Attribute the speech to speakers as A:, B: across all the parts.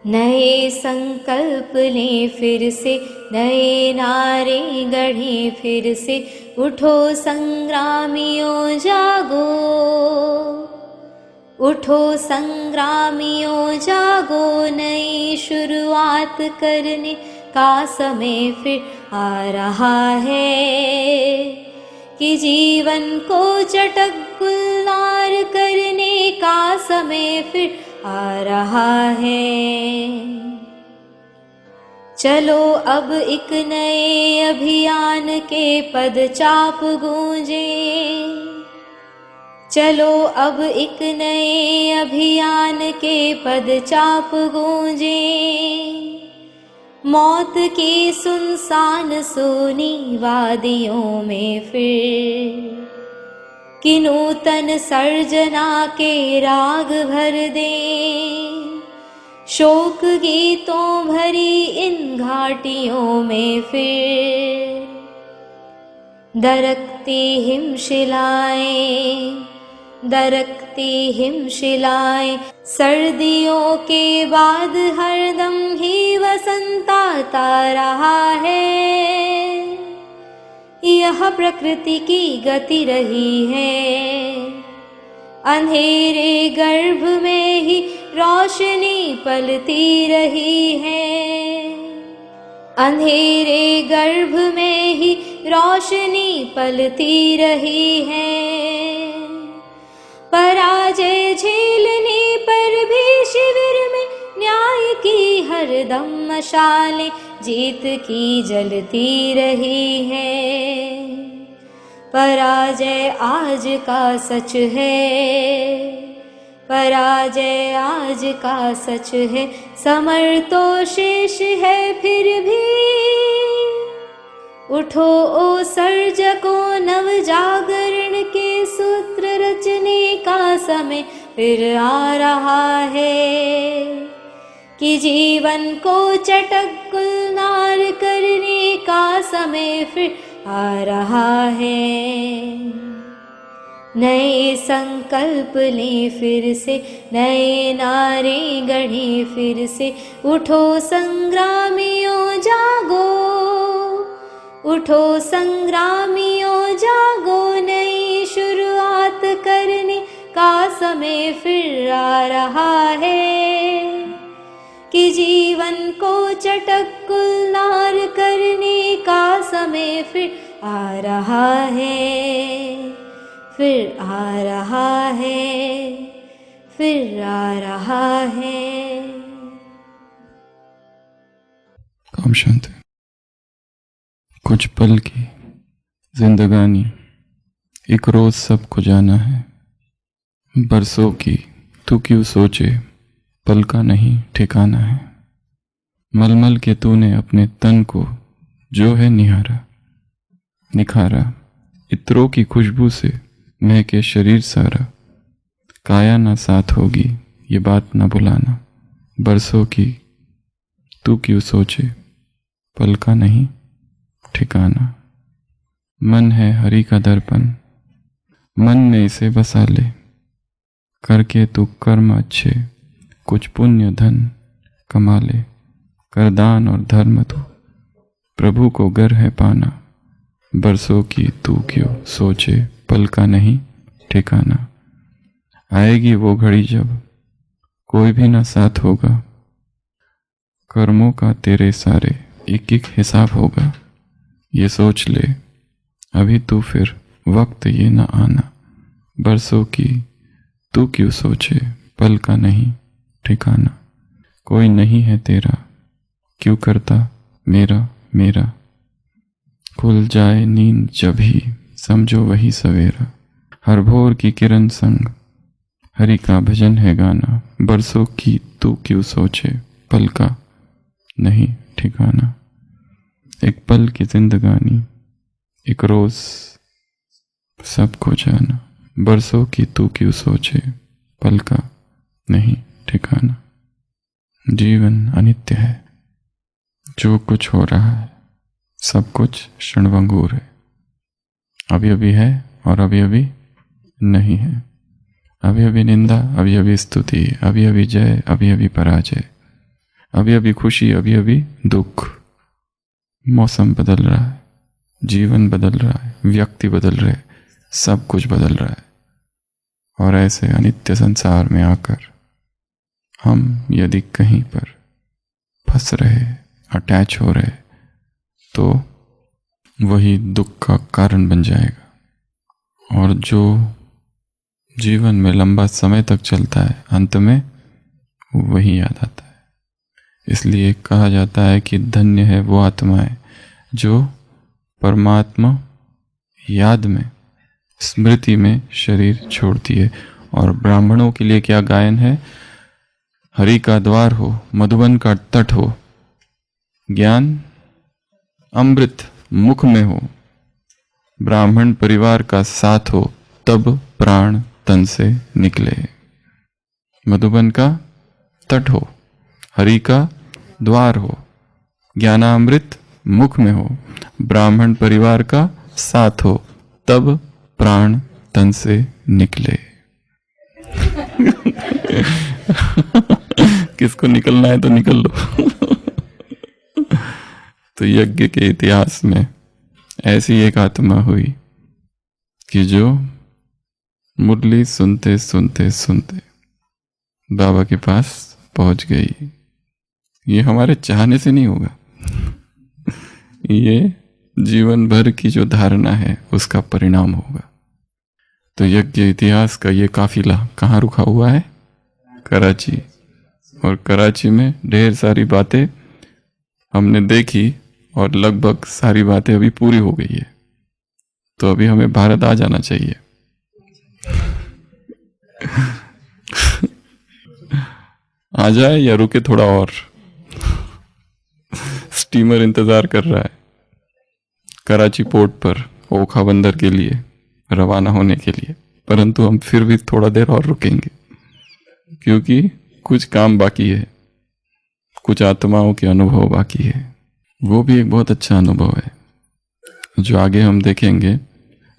A: नए संकल्प लें फिर से, नए नारे गढ़ें फिर से। उठो संग्रामियों जागो, उठो संग्रामियों जागो। नई शुरुआत करने का समय फिर आ रहा है, कि जीवन को चटक गुलजार करने का समय फिर आ रहा है। चलो अब एक नए अभियान के पदचाप गूंजे, चलो अब एक नए अभियान के पदचाप गूंजे। मौत की सुनसान सोनी वादियों में फिर कि नूतन सर्जना के राग भर दें। शोक गीतों भरी इन घाटियों में फिर दरकती हिमशिलाएं, दरकती हिमशिलाएं। सर्दियों के बाद हरदम ही वसंत आता रहा है। यह प्रकृति की गति रही है, अंधेरे गर्भ में ही रोशनी पलती रही है। अंधेरे गर्भ में ही रोशनी पलती रही है। पराजय झेलने पर भी शिविर में न्याय की हरदम मशालें जीत की जलती रही है। पराजय आज का सच है, पराजय आज का सच है। समर तो शेष है फिर भी, उठो ओ सर्जकों, नव जागरण के सूत्र रचने का समय फिर आ रहा है, कि जीवन को चटक गुलजार करने का समय फिर आ रहा है। नए संकल्प लें फिर से, नए नारे गढ़ें फिर से। उठो संग्रामियों जागो, उठो संग्रामियों जागो। नई शुरुआत करने का समय फिर आ रहा है, कि जीवन को चटक गुलजार करने का समय फिर आ रहा है, फिर आ रहा है, फिर आ रहा है।
B: काम शांति। कुछ पल की जिंदगानी, एक रोज सबको जाना है। बरसों की तू क्यों सोचे, पल का नहीं ठिकाना है। मलमल के तूने अपने तन को जो है निहारा, निखारा। इत्रों की खुशबू से महके शरीर सारा। काया ना साथ होगी ये बात ना भुलाना। बरसों की तू क्यों सोचे, पल का नहीं ठिकाना। मन है हरि का दर्पण, मन में इसे बसा ले। करके तू कर्म अच्छे, कुछ पुण्य धन कमा ले। कर दान और धर्म तू, प्रभु को गर है पाना। बरसों की तू क्यों सोचे, पल का नहीं ठिकाना। आएगी वो घड़ी जब कोई भी ना साथ होगा। कर्मों का तेरे सारे एक एक हिसाब होगा। ये सोच ले अभी तू, फिर वक्त ये ना आना। बरसों की तू क्यों सोचे, पल का नहीं ठिकाना। कोई नहीं है तेरा, क्यों करता मेरा मेरा। खुल जाए नींद जब ही, समझो वही सवेरा। हर भोर की किरण संग हरि का भजन है गाना। बरसों की तू क्यों सोचे, पल का नहीं ठिकाना। एक पल की जिंदगानी, एक रोज सबको जाना। बरसों की तू क्यों सोचे, पल का नहीं ठिकाना। जीवन अनित्य है, जो कुछ हो रहा है सब कुछ क्षणभंगुर है। अभी अभी है और अभी अभी नहीं है। अभी अभी निंदा, अभी अभी स्तुति, अभी अभी जय, अभी अभी पराजय। अभी अभी खुशी, अभी अभी दुख। मौसम बदल रहा है, जीवन बदल रहा है, व्यक्ति बदल रहे, सब कुछ बदल रहा है। और ऐसे अनित्य संसार में आकर हम यदि कहीं पर फंस रहे, अटैच हो रहे, तो वही दुख का कारण बन जाएगा। और जो जीवन में लंबा समय तक चलता है, अंत में वही याद आता है। इसलिए कहा जाता है कि धन्य है वो आत्माएं जो परमात्मा याद में, स्मृति में शरीर छोड़ती है। और ब्राह्मणों के लिए क्या गायन है? हरि का द्वार हो, मधुबन का तट हो, ज्ञान अमृत मुख में हो, ब्राह्मण परिवार का साथ हो, तब प्राण तन से निकले। मधुबन का तट हो, हरि का द्वार हो, ज्ञानामृत मुख में हो, ब्राह्मण परिवार का साथ हो, तब प्राण तन से निकले। किसको निकलना है तो निकल लो। तो यज्ञ के इतिहास में ऐसी एक आत्मा हुई कि जो मुरली सुनते सुनते सुनते बाबा के पास पहुंच गई। ये हमारे चाहने से नहीं होगा, ये जीवन भर की जो धारणा है उसका परिणाम होगा। तो यज्ञ इतिहास का ये काफिला कहाँ रुका हुआ है? कराची। और कराची में ढेर सारी बातें हमने देखी और लगभग सारी बातें अभी पूरी हो गई है। तो अभी हमें भारत आ जाना चाहिए। आ जाए या रुके थोड़ा और? स्टीमर इंतजार कर रहा है कराची पोर्ट पर ओखा बंदर के लिए रवाना होने के लिए, परंतु हम फिर भी थोड़ा देर और रुकेंगे क्योंकि कुछ काम बाकी है, कुछ आत्माओं के अनुभव बाकी है। वो भी एक बहुत अच्छा अनुभव है जो आगे हम देखेंगे।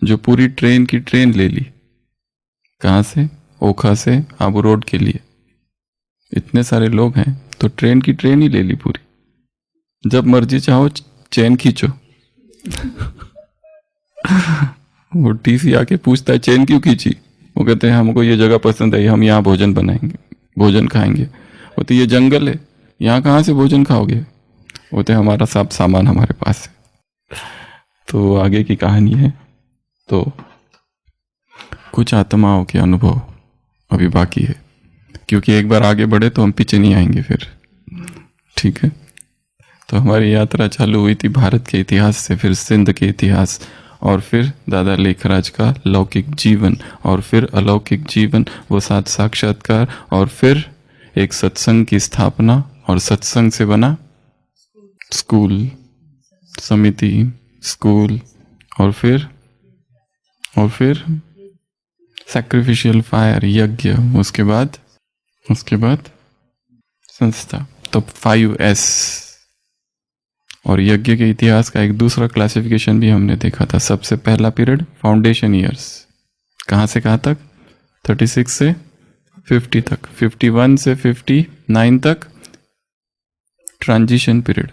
B: जो पूरी ट्रेन की ट्रेन ले ली, कहाँ से? ओखा से आबू रोड के लिए। इतने सारे लोग हैं तो ट्रेन की ट्रेन ही ले ली पूरी। जब मर्जी चाहो चैन खींचो। वो टीसी आके पूछता है चैन क्यों खींची? वो कहते हैं हमको ये जगह पसंद है, हम यहाँ भोजन बनाएंगे, भोजन खाएंगे। वो तो ये जंगल है, यहाँ कहाँ से भोजन खाओगे? वो तो हमारा सब सामान हमारे पास है। तो आगे की कहानी है। तो कुछ आत्माओं के अनुभव अभी बाकी है क्योंकि एक बार आगे बढ़े तो हम पीछे नहीं आएंगे फिर। ठीक है, तो हमारी यात्रा चालू हुई थी भारत के इतिहास से, फिर सिंध के इतिहास, और फिर दादा लेखराज का लौकिक जीवन, और फिर अलौकिक जीवन, वो 7 साक्षात्कार, और फिर एक सत्संग की स्थापना, और सत्संग से बना स्कूल, समिति, स्कूल, और फिर सैक्रिफिशियल फायर, यज्ञ, उसके बाद संस्था। तो 5S। और यज्ञ के इतिहास का एक दूसरा क्लासिफिकेशन भी हमने देखा था। सबसे पहला पीरियड फाउंडेशन ईयर्स, कहाँ से कहाँ तक? 36 से 50 तक, 51 से 59 तक ट्रांजिशन पीरियड,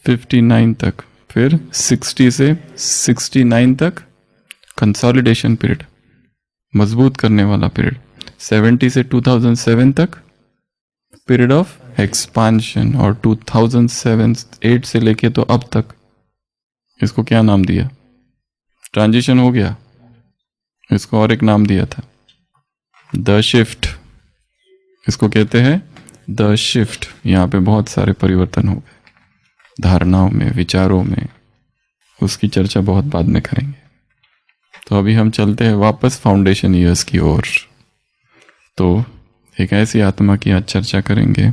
B: 59 तक, फिर 60 से 69 तक कंसोलिडेशन पीरियड, मजबूत करने वाला पीरियड, 70 से 2007 तक पीरियड ऑफ एक्सपांशन, और 2007-8 से लेके तो अब तक इसको क्या नाम दिया? ट्रांजिशन हो गया। इसको और एक नाम दिया था, द शिफ्ट। इसको कहते हैं द शिफ्ट। यहाँ पे बहुत सारे परिवर्तन हो गए धारणाओं में, विचारों में। उसकी चर्चा बहुत बाद में करेंगे। तो अभी हम चलते हैं वापस फाउंडेशन ईयर्स की ओर। तो एक ऐसी आत्मा की आज चर्चा करेंगे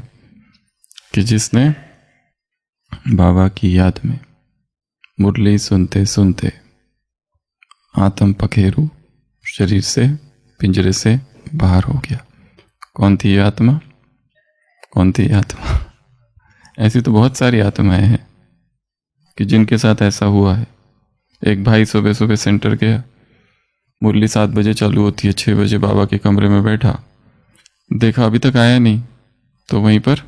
B: कि जिसने बाबा की याद में मुरली सुनते सुनते आत्म पखेरु शरीर से, पिंजरे से बाहर हो गया। कौन थी ये आत्मा? कौन थी ये आत्मा? ऐसी तो बहुत सारी आत्माएं हैं कि जिनके साथ ऐसा हुआ है। एक भाई सुबह सुबह सेंटर गया, मुरली 7 बजे चालू होती है, 6 बजे बाबा के कमरे में बैठा, देखा अभी तक आया नहीं, तो वहीं पर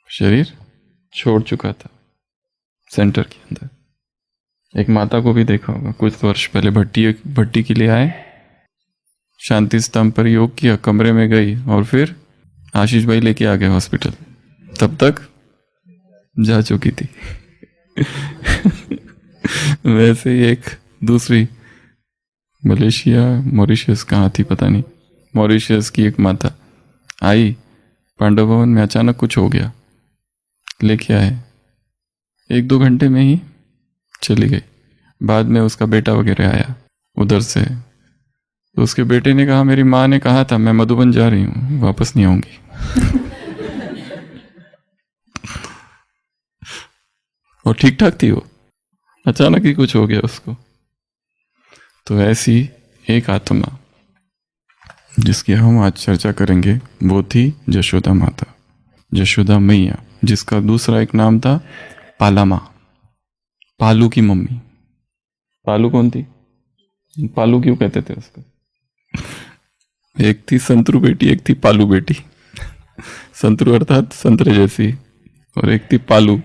B: शरीर छोड़ चुका था सेंटर के अंदर। एक माता को भी देखा होगा, कुछ वर्ष पहले भट्टी के लिए आए, शांति स्तंभ पर योग किया, कमरे में गई और फिर आशीष भाई लेके आ गए हॉस्पिटल, तब तक जा चुकी थी। वैसे ही एक दूसरी मलेशिया मॉरिशस कहाँ थी पता नहीं, मॉरिशस की एक माता आई, पांडव भवन में अचानक कुछ हो गया, लेके आए, 1-2 घंटे में ही चली गई। बाद में उसका बेटा वगैरह आया उधर से, तो उसके बेटे ने कहा मेरी माँ ने कहा था मैं मधुबन जा रही हूँ, वापस नहीं आऊंगी। और ठीक ठाक थी वो, अचानक ही कुछ हो गया उसको। तो ऐसी एक आत्मा जिसकी हम आज चर्चा करेंगे वो थी यशोदा माता, यशोदा मैया, जिसका दूसरा एक नाम था पाला माँ, पालू की मम्मी। पालू कौन थी? पालू क्यों कहते थे उसको? एक थी संतरू बेटी, एक थी पालू बेटी। संतरू अर्थात संतरे जैसी, और एक थी पालू।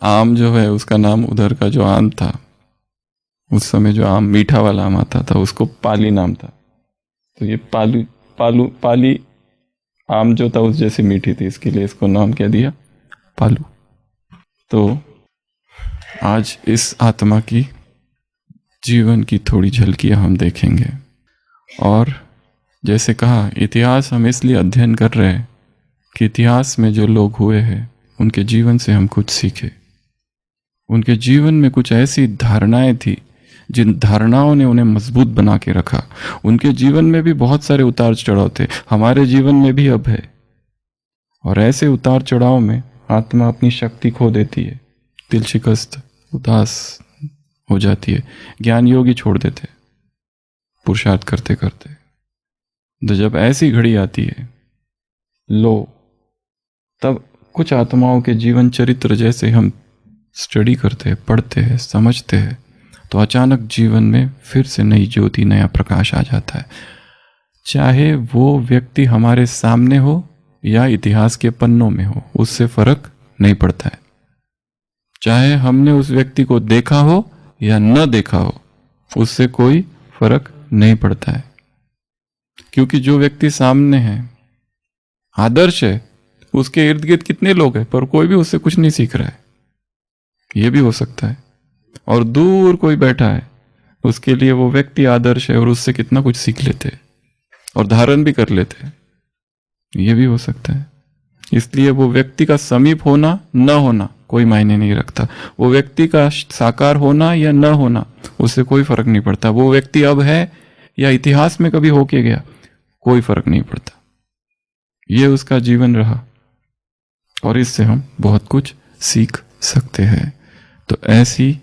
B: आम जो है उसका नाम, उधर का जो आम था उस समय, जो आम मीठा वाला आम आता था उसको पाली नाम था। तो ये पाली आम जो था उस जैसी मीठी थी, इसके लिए इसको नाम क्या दिया? पालू। तो आज इस आत्मा की जीवन की थोड़ी झलकियां हम देखेंगे। और जैसे कहा, इतिहास हम इसलिए अध्ययन कर रहे हैं कि इतिहास में जो लोग हुए हैं उनके जीवन से हम कुछ सीखे। उनके जीवन में कुछ ऐसी धारणाएं थी जिन धारणाओं ने उन्हें मजबूत बना के रखा। उनके जीवन में भी बहुत सारे उतार चढ़ाव थे, हमारे जीवन में भी अब है। और ऐसे उतार चढ़ाव में आत्मा अपनी शक्ति खो देती है, दिल शिकस्त, उदास हो जाती है, ज्ञान योगी छोड़ देते पुरुषार्थ करते करते। तो जब ऐसी घड़ी आती है लो, तब कुछ आत्माओं के जीवन चरित्र जैसे हम स्टडी करते हैं, पढ़ते हैं, समझते हैं, तो अचानक जीवन में फिर से नई ज्योति, नया प्रकाश आ जाता है। चाहे वो व्यक्ति हमारे सामने हो या इतिहास के पन्नों में हो, उससे फर्क नहीं पड़ता है। चाहे हमने उस व्यक्ति को देखा हो या न देखा हो, उससे कोई फर्क नहीं पड़ता है। क्योंकि जो व्यक्ति सामने है, आदर्श है, उसके इर्द गिर्द कितने लोग हैं पर कोई भी उससे कुछ नहीं सीख रहा है, ये भी हो सकता है। और दूर कोई बैठा है, उसके लिए वो व्यक्ति आदर्श है और उससे कितना कुछ सीख लेते हैं और धारण भी कर लेते हैं, ये भी हो सकता है। इसलिए वो व्यक्ति का समीप होना न होना कोई मायने नहीं रखता, वो व्यक्ति का साकार होना या न होना उससे कोई फर्क नहीं पड़ता। वो व्यक्ति अब है या इतिहास में कभी होके गया, कोई फर्क नहीं पड़ता। ये उसका जीवन रहा और इससे हम बहुत कुछ सीख सकते हैं। तो ऐसी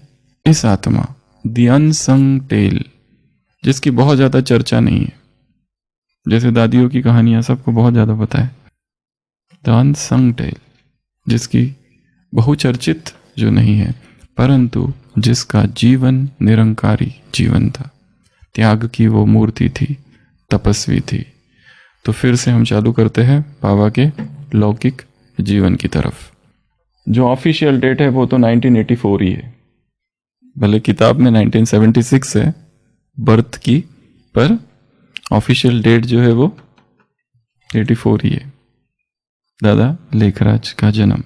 B: इस आत्मा, द अनसंग टेल, जिसकी बहुत ज्यादा चर्चा नहीं है, जैसे दादियों की कहानियां सबको बहुत ज्यादा पता है, द अनसंग टेल, जिसकी बहुचर्चित जो नहीं है, परंतु जिसका जीवन निरंकारी जीवन था, त्याग की वो मूर्ति थी, तपस्वी थी। तो फिर से हम चालू करते हैं बाबा के लौकिक जीवन की तरफ। जो ऑफिशियल डेट है वो तो 1984 ही है, भले किताब में 1976 है बर्थ की, पर ऑफिशियल डेट जो है वो 84 ही है, दादा लेखराज का जन्म।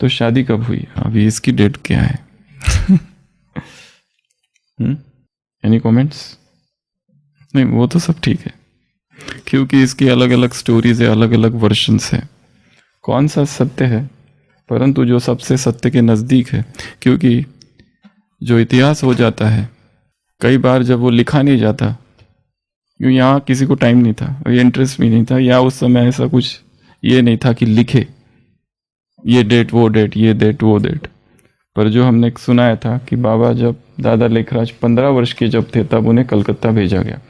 B: तो शादी कब हुई, अभी इसकी डेट क्या है? Any comments? नहीं, वो तो सब ठीक है, क्योंकि इसकी अलग अलग स्टोरीज है, अलग अलग वर्जन्स है, कौन सा सत्य है, परंतु जो सबसे सत्य के नज़दीक है। क्योंकि जो इतिहास हो जाता है कई बार जब वो लिखा नहीं जाता, क्यों यहाँ किसी को टाइम नहीं था और ये इंटरेस्ट भी नहीं था, या उस समय ऐसा कुछ ये नहीं था कि लिखे ये डेट वो डेट, ये डेट वो डेट। पर जो हमने सुनाया था कि बाबा जब दादा लेखराज 15 वर्ष के जब थे तब उन्हें कलकत्ता भेजा गया।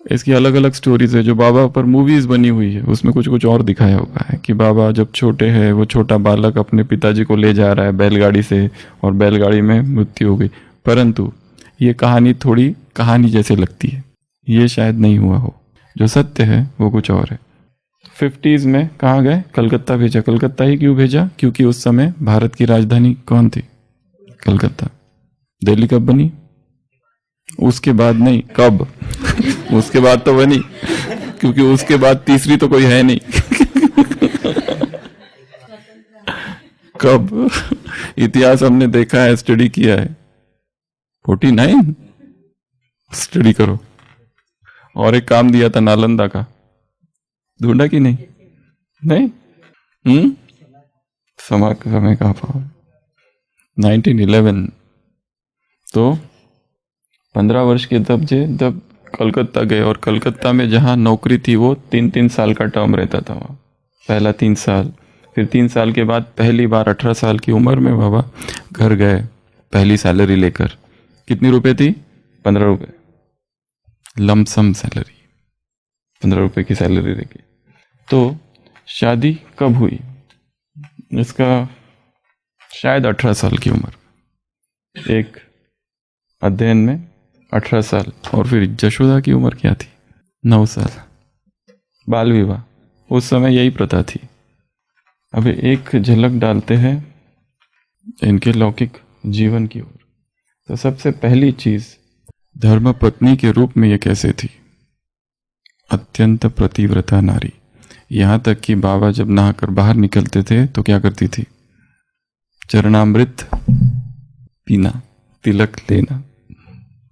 B: इसकी अलग अलग स्टोरीज है, जो बाबा पर मूवीज बनी हुई है उसमें कुछ कुछ और दिखाया हुआ है कि बाबा जब छोटे हैं, वो छोटा बालक अपने पिताजी को ले जा रहा है बैलगाड़ी से और बैलगाड़ी में मृत्यु हो गई। परंतु ये कहानी थोड़ी कहानी जैसे लगती है, ये शायद नहीं हुआ हो, जो सत्य है वो कुछ और है। 50s में कहाँ गए? कलकत्ता भेजा। कलकत्ता ही क्यों भेजा? क्योंकि उस समय भारत की राजधानी कौन थी? कलकत्ता। दिल्ली कब बनी? उसके बाद नहीं, कब? उसके बाद तो बनी, क्योंकि उसके बाद तीसरी तो कोई है नहीं। कब? इतिहास हमने देखा है, स्टडी किया है। 49 स्टडी करो। और एक काम दिया था नालंदा का, ढूंढा कि नहीं? नहीं। समय का अभाव। 1911। तो 15 वर्ष के जब कलकत्ता गए, और कलकत्ता में जहाँ नौकरी थी वो 3-3 साल का टर्म रहता था वहाँ। पहला 3 साल, फिर 3 साल के बाद पहली बार 18 साल की उम्र में बाबा घर गए, पहली सैलरी लेकर। कितनी रुपए थी? 15 रुपये। लमसम सैलरी, 15 रुपये की सैलरी लेके। तो शादी कब हुई? इसका शायद 18 साल की उम्र, एक अध्ययन में 18 साल। और फिर जशोदा की उम्र क्या थी? 9 साल। बाल विवाह, उस समय यही प्रथा थी। अभी एक झलक डालते हैं इनके लौकिक जीवन की ओर। तो सबसे पहली चीज, धर्म पत्नी के रूप में ये कैसे थी? अत्यंत प्रतिव्रता नारी। यहां तक कि बाबा जब नहाकर बाहर निकलते थे तो क्या करती थी? चरणामृत पीना, तिलक लेना।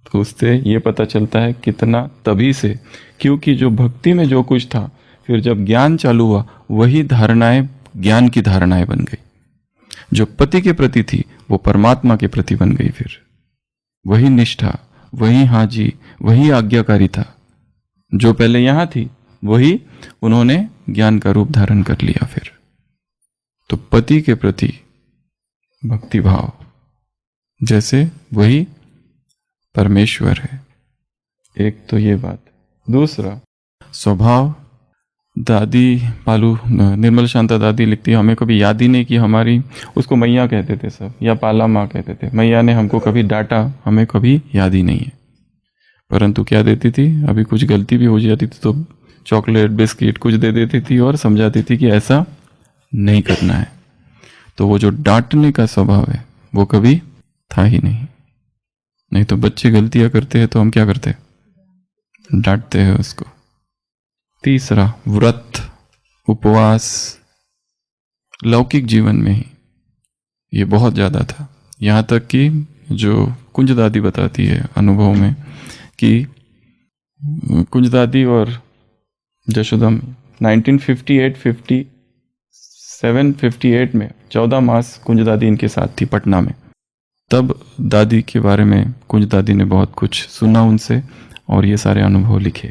B: तो उससे ये पता चलता है कितना, तभी से, क्योंकि जो भक्ति में जो कुछ था, फिर जब ज्ञान चालू हुआ वही धारणाएं ज्ञान की धारणाएं बन गई। जो पति के प्रति थी वो परमात्मा के प्रति बन गई। फिर वही निष्ठा, वही हाजी, वही आज्ञाकारी था। जो पहले यहां थी वही उन्होंने ज्ञान का रूप धारण कर लिया। फिर तो पति के प्रति भक्ति भाव जैसे वही परमेश्वर है। एक तो ये बात। दूसरा स्वभाव। दादी पालू निर्मल शांता दादी लिखती है, हमें कभी याद ही नहीं कि हमारी, उसको मैया कहते थे सब, या पाला माँ कहते थे। मैया ने हमको कभी डांटा, हमें कभी याद ही नहीं है। परंतु क्या देती थी? अभी कुछ गलती भी हो जाती थी तो चॉकलेट बिस्किट कुछ दे देती थी और समझाती थी कि ऐसा नहीं करना है। तो वो जो डांटने का स्वभाव है वो कभी था ही नहीं। नहीं तो बच्चे गलतियां करते हैं तो हम क्या करते हैं? डांटते हैं उसको। तीसरा व्रत, उपवास। लौकिक जीवन में ही ये बहुत ज्यादा था। यहां तक कि जो कुंज दादी बताती है अनुभव में कि कुंज दादी और जशोदा 1958 में 14 मास कुंज दादी इनके साथ थी पटना में। तब दादी के बारे में कुंज दादी ने बहुत कुछ सुना उनसे और ये सारे अनुभव लिखे।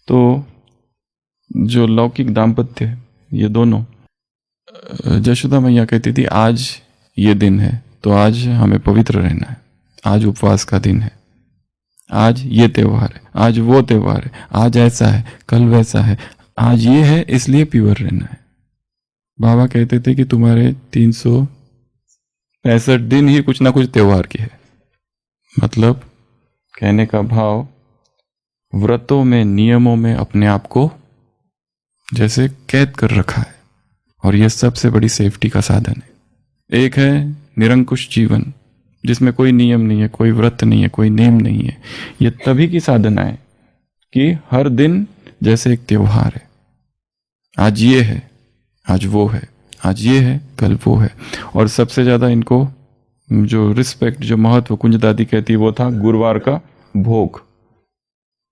B: तो जो लौकिक दाम्पत्य, ये दोनों, जशोदा मैया कहती थी आज ये दिन है तो आज हमें पवित्र रहना है, आज उपवास का दिन है, आज ये त्योहार है, आज वो त्योहार है, आज ऐसा है, कल वैसा है, आज ये है इसलिए प्योर रहना है। बाबा कहते थे कि तुम्हारे 365 दिन ही कुछ ना कुछ त्योहार के है। मतलब कहने का भाव, व्रतों में, नियमों में अपने आप को जैसे कैद कर रखा है, और यह सबसे बड़ी सेफ्टी का साधन है। एक है निरंकुश जीवन जिसमें कोई नियम नहीं है, कोई व्रत नहीं है, कोई नेम नहीं है। यह तभी की साधना है कि हर दिन जैसे एक त्योहार है। आज ये है, आज वो है, आज ये है, कल वो है। और सबसे ज्यादा इनको जो रिस्पेक्ट, जो महत्व कुंज दादी कहती है वो था गुरुवार का भोग।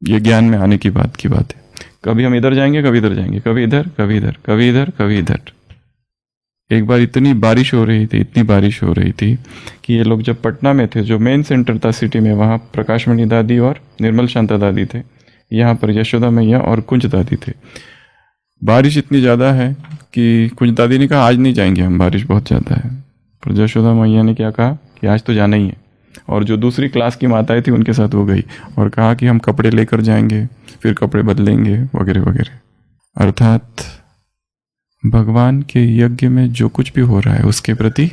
B: ये ज्ञान में आने की बात है। कभी हम इधर जाएंगे, कभी इधर जाएंगे, कभी इधर, कभी इधर, कभी इधर, कभी इधर। एक बार इतनी बारिश हो रही थी कि ये लोग जब पटना में थे, जो मेन सेंटर था सिटी में, वहाँ प्रकाशमणि दादी और निर्मल शांता दादी थे, यहाँ पर यशोदा मैया और कुंज दादी थे। बारिश इतनी ज़्यादा है कि कुंज दादी ने कहा आज नहीं जाएंगे हम, बारिश बहुत ज़्यादा है। पर यशोदा मैया ने क्या कहा कि आज तो जाना ही है। और जो दूसरी क्लास की माताएं थी उनके साथ वो गई और कहा कि हम कपड़े लेकर जाएंगे, फिर कपड़े बदलेंगे, वगैरह वगैरह। अर्थात भगवान के यज्ञ में जो कुछ भी हो रहा है उसके प्रति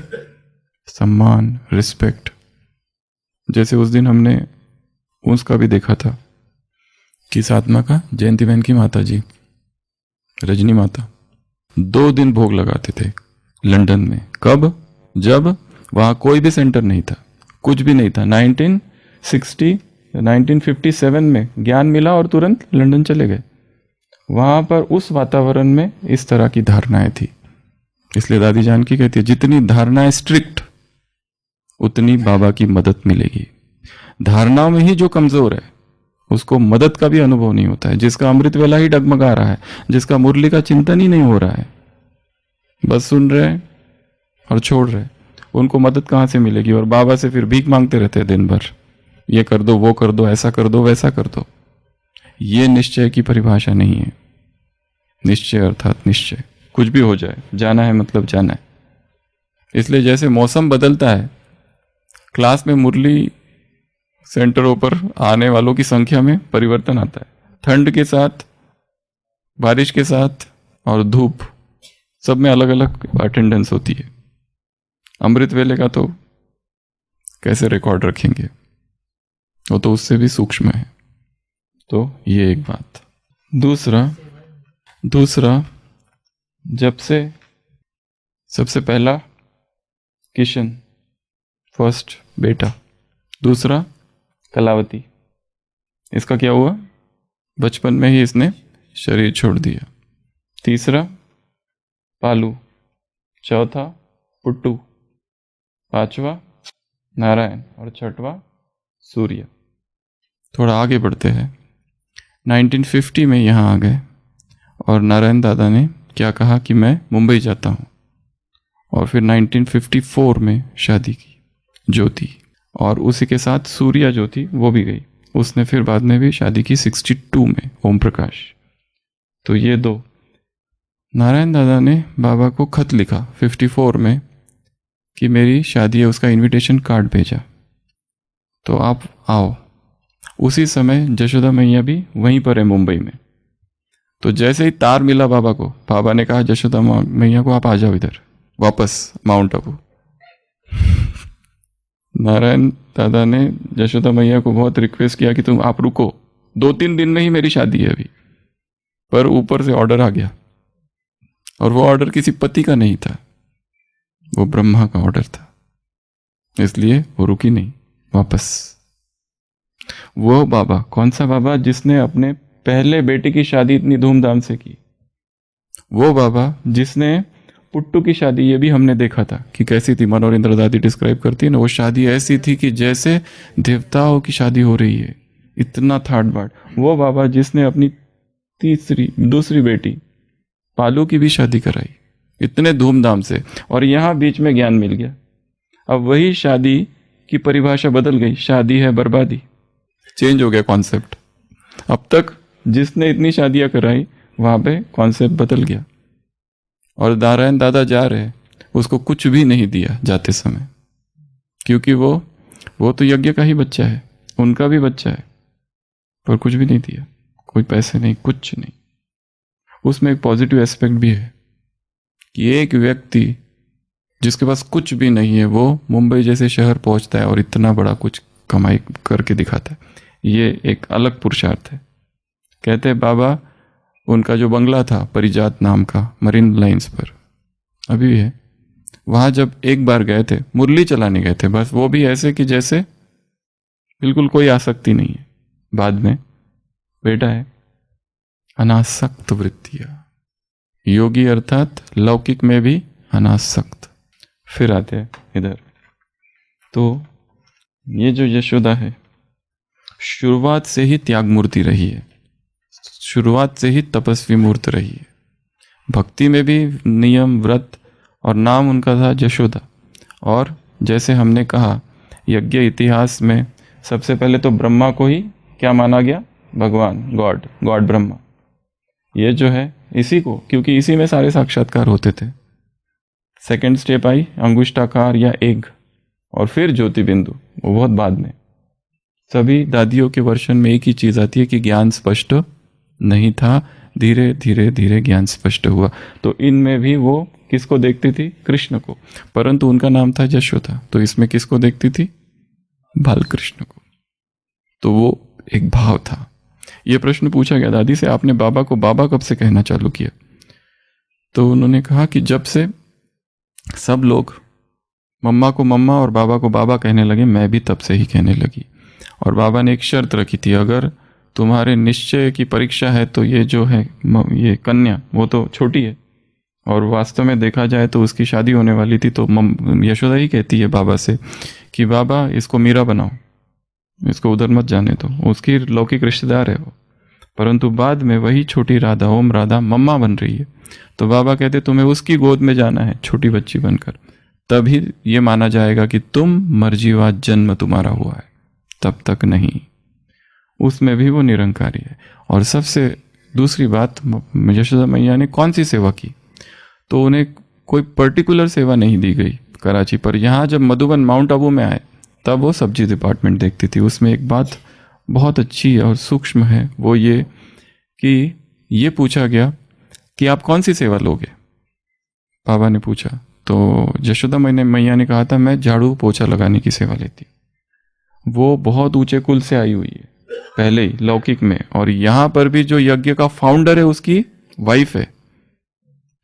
B: सम्मान, रिस्पेक्ट। जैसे उस दिन हमने उसका भी देखा था, किस आत्मा का? जयंती बहन की माता जी। रजनी माता 2 दिन भोग लगाते थे लंदन में। कब? जब वहाँ कोई भी सेंटर नहीं था, कुछ भी नहीं था। 1957 में ज्ञान मिला और तुरंत लंदन चले गए। वहाँ पर उस वातावरण में इस तरह की धारणाएं थी। इसलिए दादी जानकी कहती है जितनी धारणाएं स्ट्रिक्ट उतनी बाबा की मदद मिलेगी। धारणाओं में ही जो कमजोर है उसको मदद का भी अनुभव नहीं होता है। जिसका अमृत वेला ही डगमगा रहा है, जिसका मुरली का चिंतन ही नहीं हो रहा है, बस सुन रहे हैं और छोड़ रहे, उनको मदद कहाँ से मिलेगी? और बाबा से फिर भीख मांगते रहते हैं दिन भर, ये कर दो, वो कर दो, ऐसा कर दो, वैसा कर दो। ये निश्चय की परिभाषा नहीं है। निश्चय अर्थात निश्चय, कुछ भी हो जाए, जाना है मतलब जाना है। इसलिए जैसे मौसम बदलता है, क्लास में मुरली सेंटरों पर आने वालों की संख्या में परिवर्तन आता है। ठंड के साथ, बारिश के साथ और धूप, सब में अलग अलग अटेंडेंस होती है। अमृत वेले का तो कैसे रिकॉर्ड रखेंगे, वो तो उससे भी सूक्ष्म है। तो ये एक बात। दूसरा जब से सबसे पहला किशन, फर्स्ट बेटा, दूसरा कलावती, इसका क्या हुआ? बचपन में ही इसने शरीर छोड़ दिया। तीसरा पालू, चौथा पुट्टू, पांचवा नारायण और छठवा सूर्य। थोड़ा आगे बढ़ते हैं। 1950 में यहाँ आ गए और नारायण दादा ने क्या कहा कि मैं मुंबई जाता हूँ। और फिर 1954 में शादी की ज्योति, और उसी के साथ सूर्या जो थी वो भी गई। उसने फिर बाद में भी शादी की 62 में, ओम प्रकाश। तो ये दो। नारायण दादा ने बाबा को खत लिखा 54 में कि मेरी शादी है, उसका इनविटेशन कार्ड भेजा, तो आप आओ। उसी समय जशोदा मैया भी वहीं पर है मुंबई में। तो जैसे ही तार मिला बाबा को, बाबा ने कहा जशोदा मैया को आप आ जाओ इधर वापस माउंट आबू। नारायण दादा ने जशोदा मैया को बहुत रिक्वेस्ट किया कि तुम आप रुको, 2-3 दिन में ही मेरी शादी है अभी। पर ऊपर से ऑर्डर आ गया, और वो ऑर्डर किसी पति का नहीं था, वो ब्रह्मा का ऑर्डर था। इसलिए वो रुकी नहीं, वापस। वो बाबा, कौन सा बाबा जिसने अपने पहले बेटे की शादी इतनी धूमधाम से की? वो बाबा जिसने पुट्टू की शादी, ये भी हमने देखा था कि कैसी थी। मनोरेंद्र दादी डिस्क्राइब करती है ना, वो शादी ऐसी थी कि जैसे देवताओं की शादी हो रही है, इतना थाट बाट। वो बाबा जिसने अपनी दूसरी बेटी पालू की भी शादी कराई इतने धूमधाम से, और यहाँ बीच में ज्ञान मिल गया। अब वही शादी की परिभाषा बदल गई, शादी है बर्बादी, चेंज हो गया कॉन्सेप्ट। अब तक जिसने इतनी शादियां कराई, वहां पे कॉन्सेप्ट बदल गया। और नारायण दादा जा रहे, उसको कुछ भी नहीं दिया जाते समय, क्योंकि वो तो यज्ञ का ही बच्चा है, उनका भी बच्चा है, पर कुछ भी नहीं दिया, कोई पैसे नहीं, कुछ नहीं। उसमें एक पॉजिटिव एस्पेक्ट भी है कि एक व्यक्ति जिसके पास कुछ भी नहीं है, वो मुंबई जैसे शहर पहुंचता है और इतना बड़ा कुछ कमाई करके दिखाता है। ये एक अलग पुरुषार्थ है। कहते हैं बाबा, उनका जो बंगला था परिजात नाम का, मरीन लाइंस पर अभी भी है, वहाँ जब एक बार गए थे, मुरली चलाने गए थे बस, वो भी ऐसे कि जैसे बिल्कुल कोई आसक्ति नहीं है। बाद में बेटा है, अनासक्त वृत्तियां, योगी अर्थात लौकिक में भी अनासक्त। फिर आते हैं इधर। तो ये जो यशोदा है, शुरुआत से ही त्याग मूर्ति रही है, शुरुआत से ही तपस्वी मूर्त रही है। भक्ति में भी नियम, व्रत, और नाम उनका था यशोदा। और जैसे हमने कहा, यज्ञ इतिहास में सबसे पहले तो ब्रह्मा को ही क्या माना गया? भगवान, गॉड ब्रह्मा। ये जो है इसी को, क्योंकि इसी में सारे साक्षात्कार होते थे। सेकंड स्टेप आई अंगुष्ठाकार या एग, और फिर ज्योति बिंदु, वो बहुत बाद में। सभी दादियों के वर्षन में एक ही चीज आती है कि ज्ञान स्पष्ट नहीं था, धीरे धीरे धीरे ज्ञान स्पष्ट हुआ। तो इनमें भी वो किसको देखती थी? कृष्ण को, परंतु उनका नाम था यशोदा। तो इसमें किसको देखती थी? बाल कृष्ण को। तो वो एक भाव था। ये प्रश्न पूछा गया दादी से, आपने बाबा को बाबा कब से कहना चालू किया? तो उन्होंने कहा कि जब से सब लोग मम्मा को मम्मा और बाबा को बाबा कहने लगे, मैं भी तब से ही कहने लगी। और बाबा ने एक शर्त रखी थी, अगर तुम्हारे निश्चय की परीक्षा है तो ये जो है ये कन्या वो तो छोटी है, और वास्तव में देखा जाए तो उसकी शादी होने वाली थी। तो यशोदा ही कहती है बाबा से कि बाबा इसको मीरा बनाओ, इसको उधर मत जाने दो, उसकी लौकिक रिश्तेदार है वो। परंतु बाद में वही छोटी राधा, ओम राधा मम्मा बन रही है, तो बाबा कहते तुम्हें उसकी गोद में जाना है छोटी बच्ची बनकर, तभी ये माना जाएगा कि तुम मर्जीवाद जन्म तुम्हारा हुआ है, तब तक नहीं। उसमें भी वो निरंकारी है। और सबसे दूसरी बात, यशोदा मैया ने कौन सी सेवा की, तो उन्हें कोई पर्टिकुलर सेवा नहीं दी गई कराची पर। यहाँ जब मधुबन माउंट आबू में आए तब वो सब्जी डिपार्टमेंट देखती थी। उसमें एक बात बहुत अच्छी और सूक्ष्म है, वो ये कि ये पूछा गया कि आप कौन सी सेवा लोगे। बाबा ने पूछा तो यशोदा मैया ने कहा था मैं झाड़ू पोछा लगाने की सेवा लेती। वो बहुत ऊंचे कुल से आई हुई है पहले ही लौकिक में, और यहाँ पर भी जो यज्ञ का फाउंडर है उसकी वाइफ है।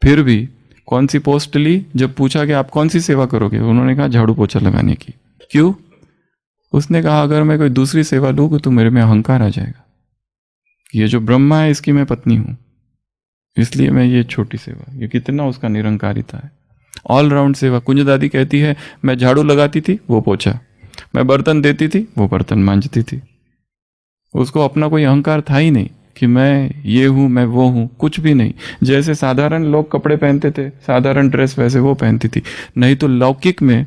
B: फिर भी कौन सी पोस्ट ली, जब पूछा कि आप कौन सी सेवा करोगे, उन्होंने कहा झाड़ू पोछा लगाने की। क्यों? उसने कहा अगर मैं कोई दूसरी सेवा लूँ तो मेरे में अहंकार आ जाएगा, ये जो ब्रह्मा है इसकी मैं पत्नी हूं, इसलिए मैं ये छोटी सेवा। ये कितना उसका निरंकारिता है, ऑलराउंड सेवा। कुंज दादी कहती है मैं झाड़ू लगाती थी, वो पोछा, मैं बर्तन देती थी, वो बर्तन मांजती थी। उसको अपना कोई अहंकार था ही नहीं कि मैं ये हूं, मैं वो हूं, कुछ भी नहीं। जैसे साधारण लोग कपड़े पहनते थे, साधारण ड्रेस, वैसे वो पहनती थी। नहीं तो लौकिक में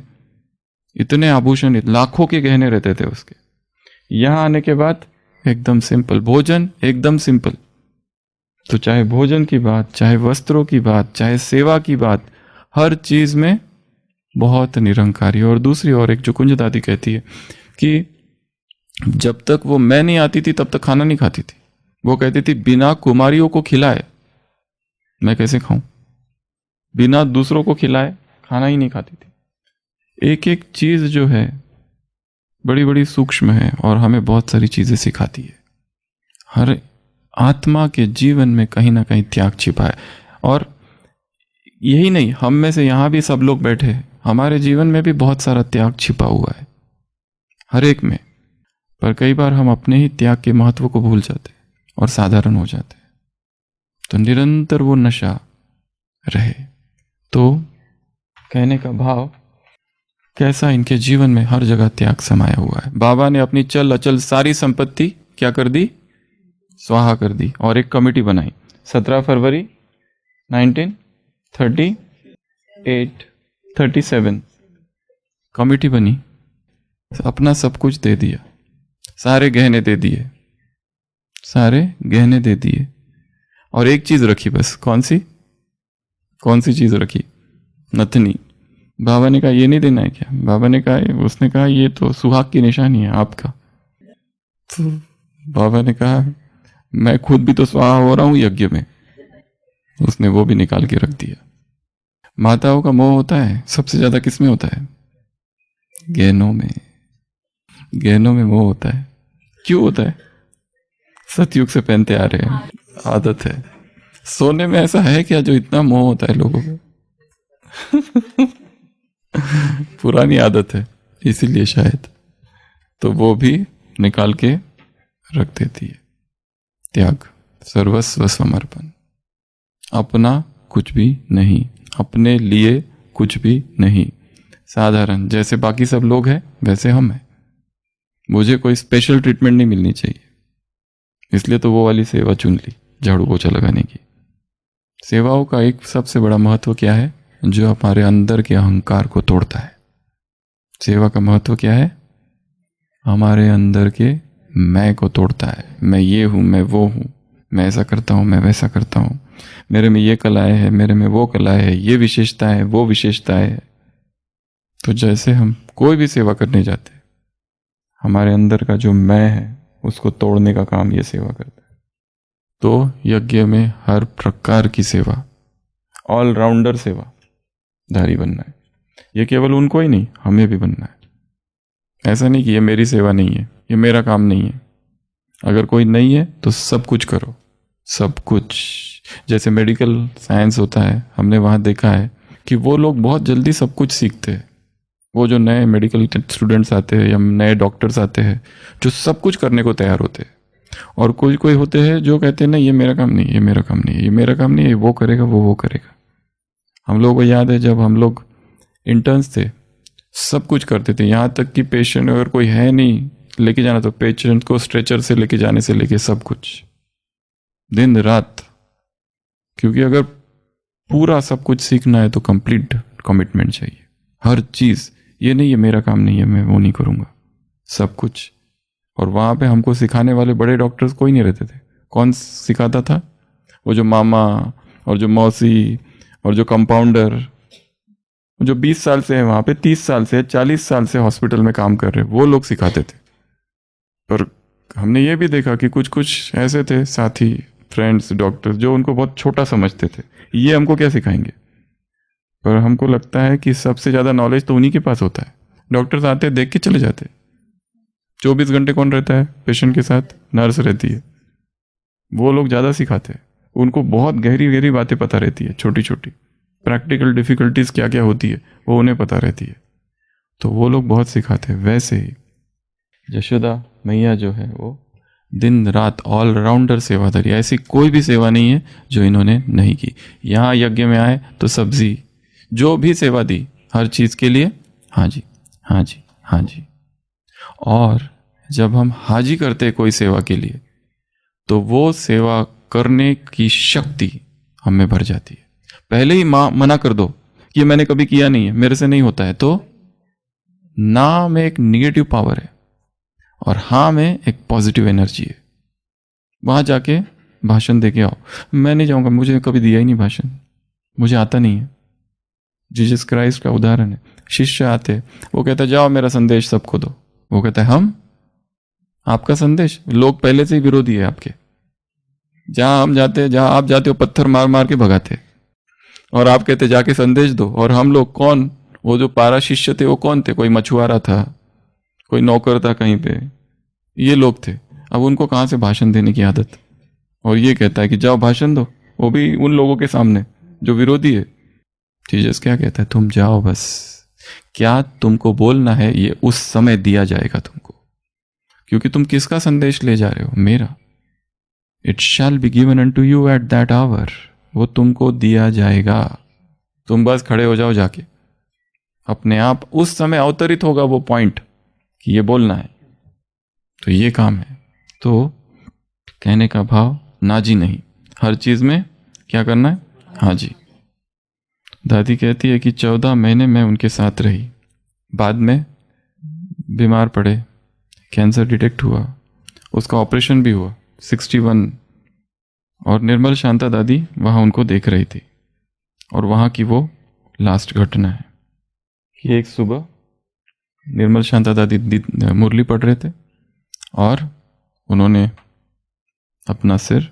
B: इतने आभूषण, लाखों के गहने रहते थे उसके। यहां आने के बाद एकदम सिंपल भोजन, एकदम सिंपल। तो चाहे भोजन की बात, चाहे वस्त्रों की बात, चाहे सेवा की बात, हर चीज में बहुत निरंकारी। और दूसरी और एक जो कुंज दादी कहती है कि जब तक वो मैं नहीं आती थी तब तक खाना नहीं खाती थी। वो कहती थी बिना कुमारियों को खिलाए मैं कैसे खाऊं, बिना दूसरों को खिलाए खाना ही नहीं खाती थी। एक एक चीज जो है बड़ी बड़ी सूक्ष्म है और हमें बहुत सारी चीजें सिखाती है। हर आत्मा के जीवन में कहीं ना कहीं त्याग छिपा है। और यही नहीं, हम में से यहां भी सब लोग बैठे हैं, हमारे जीवन में भी बहुत सारा त्याग छिपा हुआ है हर एक में। पर कई बार हम अपने ही त्याग के महत्व को भूल जाते हैं और साधारण हो जाते हैं। तो निरंतर वो नशा रहे। तो कहने का भाव कैसा इनके जीवन में हर जगह त्याग समाया हुआ है। बाबा ने अपनी चल अचल सारी संपत्ति क्या कर दी, स्वाहा कर दी, और एक कमेटी बनाई 17 फरवरी 1937 कमेटी बनी, अपना सब कुछ दे दिया, सारे गहने दे दिए, सारे गहने दे दिए, और एक चीज रखी बस। कौन सी चीज रखी? नथनी। बाबा ने कहा ये नहीं देना है क्या? बाबा ने कहा, उसने कहा ये तो सुहाग की निशानी है आपका। तो बाबा ने कहा मैं खुद भी तो स्वाहा हो रहा हूं यज्ञ में। उसने वो भी निकाल के रख दिया। माताओं का मोह होता है सबसे ज्यादा किस में होता है? गहनों में। गहनों में मोह होता है। क्यों होता है? सतयुग से पहनते आ रहे हैं, आदत है। सोने में ऐसा है क्या जो इतना मोह होता है लोगों को? पुरानी आदत है इसीलिए शायद। तो वो भी निकाल के रख देती है। त्याग, सर्वस्व समर्पण। अपना कुछ भी नहीं, अपने लिए कुछ भी नहीं, साधारण जैसे बाकी सब लोग हैं वैसे हम हैं। मुझे कोई स्पेशल ट्रीटमेंट नहीं मिलनी चाहिए, इसलिए तो वो वाली सेवा चुन ली, झाड़ू पोछा लगाने की। सेवाओं का एक सबसे बड़ा महत्व क्या है? जो हमारे अंदर के अहंकार को तोड़ता है। सेवा का महत्व क्या है? हमारे अंदर के मैं को तोड़ता है। मैं ये हूं, मैं वो हूं, मैं ऐसा करता हूं, मैं वैसा करता हूं, मेरे में ये कलाएं है, मेरे में वो कलाएं है, ये विशेषता है, वो विशेषताएं है। तो जैसे हम कोई भी सेवा करने जाते हैं, हमारे अंदर का जो मैं है उसको तोड़ने का काम ये सेवा करता है। तो यज्ञ में हर प्रकार की सेवा, ऑलराउंडर सेवा धारी बनना है। ये केवल उनको ही नहीं, हमें भी बनना है। ऐसा नहीं कि ये मेरी सेवा नहीं है, ये मेरा काम नहीं है। अगर कोई नहीं है तो सब कुछ करो, सब कुछ। जैसे मेडिकल साइंस होता है, हमने वहाँ देखा है कि वो लोग बहुत जल्दी सब कुछ सीखते हैं। वो जो नए मेडिकल स्टूडेंट्स आते हैं या नए डॉक्टर्स आते हैं जो सब कुछ करने को तैयार होते हैं, और कोई कोई होते हैं जो कहते हैं ना ये मेरा काम नहीं, ये मेरा काम नहीं, ये मेरा काम नहीं, ये वो करेगा, वो करेगा। हम लोगों को याद है जब हम लोग इंटर्न्स थे, सब कुछ करते थे, यहाँ तक कि पेशेंट अगर कोई है नहीं लेके जाना तो पेशेंट को स्ट्रेचर से लेके जाने से लेके सब कुछ, दिन रात। क्योंकि अगर पूरा सब कुछ सीखना है तो कंप्लीट कमिटमेंट चाहिए, हर चीज़। ये नहीं ये मेरा काम नहीं है, मैं वो नहीं करूँगा, सब कुछ। और वहाँ पे हमको सिखाने वाले बड़े डॉक्टर्स कोई नहीं रहते थे। कौन सिखाता था? वो जो मामा और जो मौसी और जो कंपाउंडर, जो 20 साल से है वहाँ पे, 30 साल से, 40 साल से हॉस्पिटल में काम कर रहे, वो लोग सिखाते थे। पर हमने ये भी देखा कि कुछ कुछ ऐसे थे साथी, फ्रेंड्स, डॉक्टर्स, जो उनको बहुत छोटा समझते थे, ये हमको क्या सिखाएंगे। पर हमको लगता है कि सबसे ज़्यादा नॉलेज तो उन्हीं के पास होता है। डॉक्टर्स आते देख के चले जाते। 24 घंटे कौन रहता है पेशेंट के साथ? नर्स रहती है। वो लोग ज़्यादा सिखाते हैं, उनको बहुत गहरी गहरी बातें पता रहती है, छोटी छोटी प्रैक्टिकल डिफ़िकल्टीज क्या क्या होती है वो उन्हें पता रहती है, तो वो लोग बहुत सिखाते हैं। वैसे ही यशोदा मैया जो है वो दिन रात ऑलराउंडर सेवादारी, ऐसी कोई भी सेवा नहीं है जो इन्होंने नहीं की। यहाँ यज्ञ में आए तो सब्जी, जो भी सेवा दी हर चीज़ के लिए हाँ जी, हाँ जी, हाँ जी। और जब हम हाजी करते कोई सेवा के लिए तो वो सेवा करने की शक्ति हम में भर जाती है। पहले ही मना कर दो कि ये मैंने कभी किया नहीं है, मेरे से नहीं होता है, तो ना में एक निगेटिव पावर है और हाँ में एक पॉजिटिव एनर्जी है। वहाँ जाके भाषण दे के आओ। मैं नहीं जाऊँगा, मुझे कभी दिया ही नहीं भाषण, मुझे आता नहीं है। जीसस क्राइस्ट का उदाहरण है। शिष्य आते, वो कहता है जाओ मेरा संदेश सबको दो। वो कहता है हम? आपका संदेश? लोग पहले से ही विरोधी है आपके। जहां हम जाते, जहां आप जाते हो पत्थर मार मार के भगाते, और आप कहते जाके संदेश दो। और हम लोग कौन? वो जो 12 शिष्य थे वो कौन थे? कोई मछुआरा था, कोई नौकर था कहीं पे, ये लोग थे। अब उनको कहां से भाषण देने की आदत? और ये कहता है कि जाओ भाषण दो, वो भी उन लोगों के सामने जो विरोधी है। जीसस क्या कहता है? तुम जाओ बस। क्या तुमको बोलना है ये उस समय दिया जाएगा तुमको, क्योंकि तुम किसका संदेश ले जा रहे हो? मेरा। It shall be given unto you at that hour. वो तुमको दिया जाएगा, तुम बस खड़े हो जाओ जाके, अपने आप उस समय अवतरित होगा वो पॉइंट कि ये बोलना है। तो ये काम है। तो कहने का भाव ना जी नहीं, हर चीज में क्या करना है? हाँ जी। दादी कहती है कि 14 महीने मैं उनके साथ रही, बाद में बीमार पड़े, कैंसर डिटेक्ट हुआ, उसका ऑपरेशन भी हुआ 61, और निर्मल शांता दादी वहाँ उनको देख रही थी। और वहाँ की वो लास्ट घटना है कि एक सुबह निर्मल शांता दादी मुरली पढ़ रहे थे और उन्होंने अपना सिर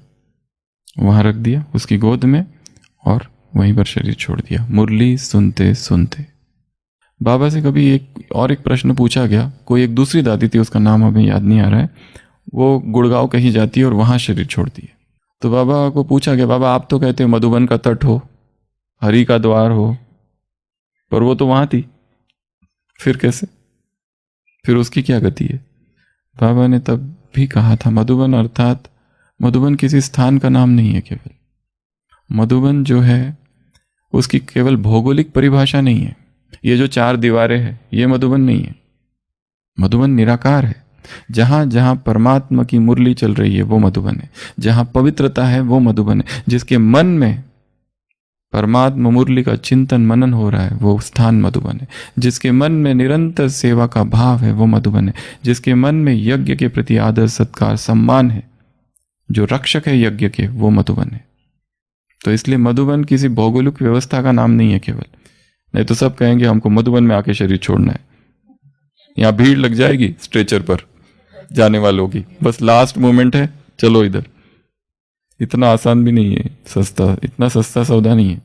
B: वहाँ रख दिया उसकी गोद में और वहीं पर शरीर छोड़ दिया, मुरली सुनते सुनते। बाबा से कभी एक प्रश्न पूछा गया, कोई एक दूसरी दादी थी, उसका नाम हमें याद नहीं आ रहा है, वो गुड़गांव कहीं जाती है और वहाँ शरीर छोड़ती है। तो बाबा को पूछा गया, बाबा आप तो कहते हो मधुबन का तट हो, हरि का द्वार हो, पर वो तो वहाँ थी, फिर कैसे? फिर उसकी क्या गति है? बाबा ने तब भी कहा था, मधुबन अर्थात मधुबन किसी स्थान का नाम नहीं है, केवल मधुबन जो है उसकी केवल भौगोलिक परिभाषा नहीं है। ये जो 4 दीवारें हैं ये मधुबन नहीं है। मधुबन निराकार है। जहां जहां परमात्मा की मुरली चल रही है वो मधुबन है, जहां पवित्रता है वो मधुबन है, जिसके मन में परमात्मा मुरली का चिंतन मनन हो रहा है वो स्थान मधुबन है, जिसके मन में निरंतर सेवा का भाव है वो मधुबन है, जिसके मन में यज्ञ के प्रति आदर सत्कार सम्मान है, जो रक्षक है यज्ञ के, वो मधुबन है। तो इसलिए मधुबन किसी भौगोलिक व्यवस्था का नाम नहीं है केवल, नहीं तो सब कहेंगे हमको मधुबन में आके शरीर छोड़ना है। यहाँ भीड़ लग जाएगी स्ट्रेचर पर जाने वालों की, बस लास्ट मोमेंट है, चलो इधर। इतना आसान भी नहीं है, सस्ता, इतना सस्ता सौदा नहीं है।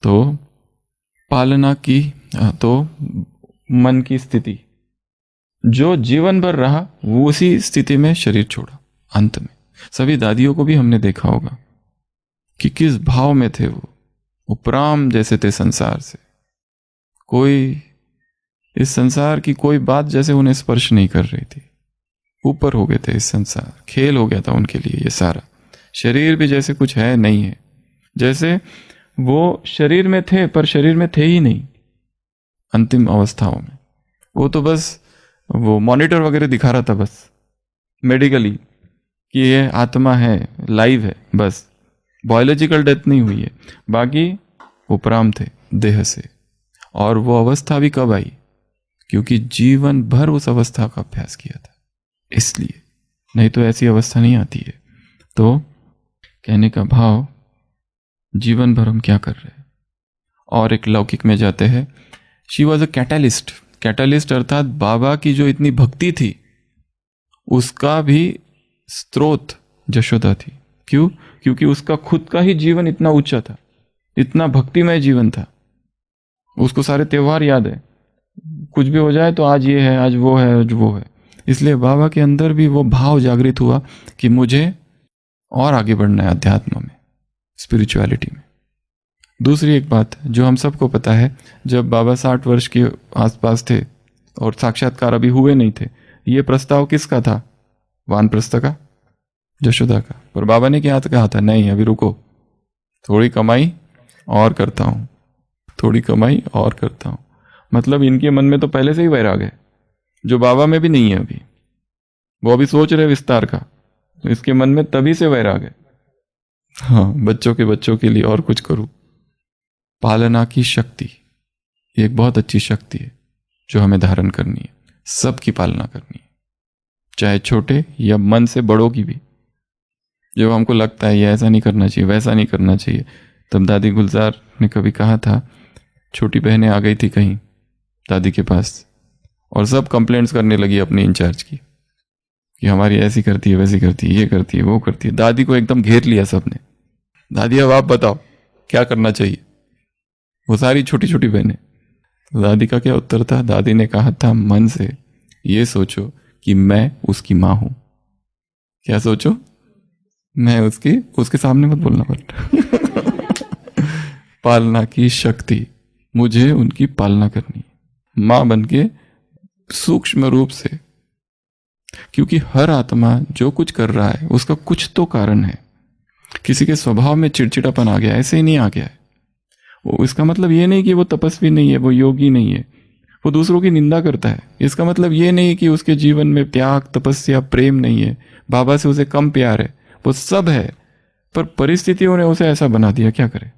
B: तो पालना की, तो मन की स्थिति जो जीवन भर रहा वो उसी स्थिति में शरीर छोड़ा अंत में। सभी दादियों को भी हमने देखा होगा कि किस भाव में थे वो उपराम जैसे थे संसार से। कोई इस संसार की कोई बात जैसे उन्हें स्पर्श नहीं कर रही थी, ऊपर हो गए थे इस संसार, खेल हो गया था उनके लिए ये सारा। शरीर भी जैसे कुछ है नहीं है, जैसे वो शरीर में थे पर शरीर में थे ही नहीं अंतिम अवस्थाओं में। वो तो बस वो मॉनिटर वगैरह दिखा रहा था बस मेडिकली कि ये आत्मा है, लाइव है, बस बायोलॉजिकल डेथ नहीं हुई है, बाकी उपराम थे देह से। और वो अवस्था भी कब आई? क्योंकि जीवन भर उस अवस्था का अभ्यास किया था, इसलिए। नहीं तो ऐसी अवस्था नहीं आती है। तो कहने का भाव, जीवन भर हम क्या कर रहे हैं। और एक लौकिक में जाते हैं, she was a catalyst. Catalyst अर्थात बाबा की जो इतनी भक्ति थी उसका भी स्रोत यशोदा थी। क्यों? क्योंकि उसका खुद का ही जीवन इतना ऊंचा था, इतना भक्तिमय जीवन था। उसको सारे त्योहार याद है, कुछ भी हो जाए तो आज ये है, आज वो है, आज वो है। इसलिए बाबा के अंदर भी वो भाव जागृत हुआ कि मुझे और आगे बढ़ना है अध्यात्म में, स्पिरिचुअलिटी में। दूसरी एक बात जो हम सबको पता है, जब बाबा 60 वर्ष के आसपास थे और साक्षात्कार अभी हुए नहीं थे, ये प्रस्ताव किसका था? वानप्रस्थ का, यशोदा का। पर बाबा ने क्या कहा था? नहीं, अभी रुको, थोड़ी कमाई और करता हूँ, थोड़ी कमाई और करता हूँ। मतलब इनके मन में तो पहले से ही वैराग है, जो बाबा में भी नहीं है अभी। वो अभी सोच रहे विस्तार का, तो इसके मन में तभी से वैराग है। हाँ, बच्चों के लिए और कुछ करूँ। पालना की शक्ति एक बहुत अच्छी शक्ति है जो हमें धारण करनी है, सबकी पालना करनी है, चाहे छोटे या मन से बड़ों की भी। जब हमको लगता है ये ऐसा नहीं करना चाहिए, वैसा नहीं करना चाहिए, तब दादी गुलजार ने कभी कहा था, छोटी बहनें आ गई थी कहीं दादी के पास और सब कंप्लेंट्स करने लगी अपने इंचार्ज की कि हमारी ऐसी करती है, वैसी करती है, ये करती है, वो करती है। दादी को एकदम घेर लिया सबने। दादी अब आप बताओ क्या करना चाहिए, वो सारी छोटी छोटी बहनें। दादी का क्या उत्तर था? दादी ने कहा था, मन से ये सोचो कि मैं उसकी माँ हूं। क्या सोचो? मैं उसके सामने मत बोलना बट पालना की शक्ति, मुझे उनकी पालना करनी, माँ बनके सूक्ष्म रूप से। क्योंकि हर आत्मा जो कुछ कर रहा है उसका कुछ तो कारण है। किसी के स्वभाव में चिड़चिड़ापन आ गया, ऐसे ही नहीं आ गया है वो। इसका मतलब ये नहीं कि वो तपस्वी नहीं है, वो योगी नहीं है, वो दूसरों की निंदा करता है। इसका मतलब ये नहीं कि उसके जीवन में त्याग, तपस्या, प्रेम नहीं है, बाबा से उसे कम प्यार है। वो सब है, पर परिस्थितियों ने उसे ऐसा बना दिया, क्या करे।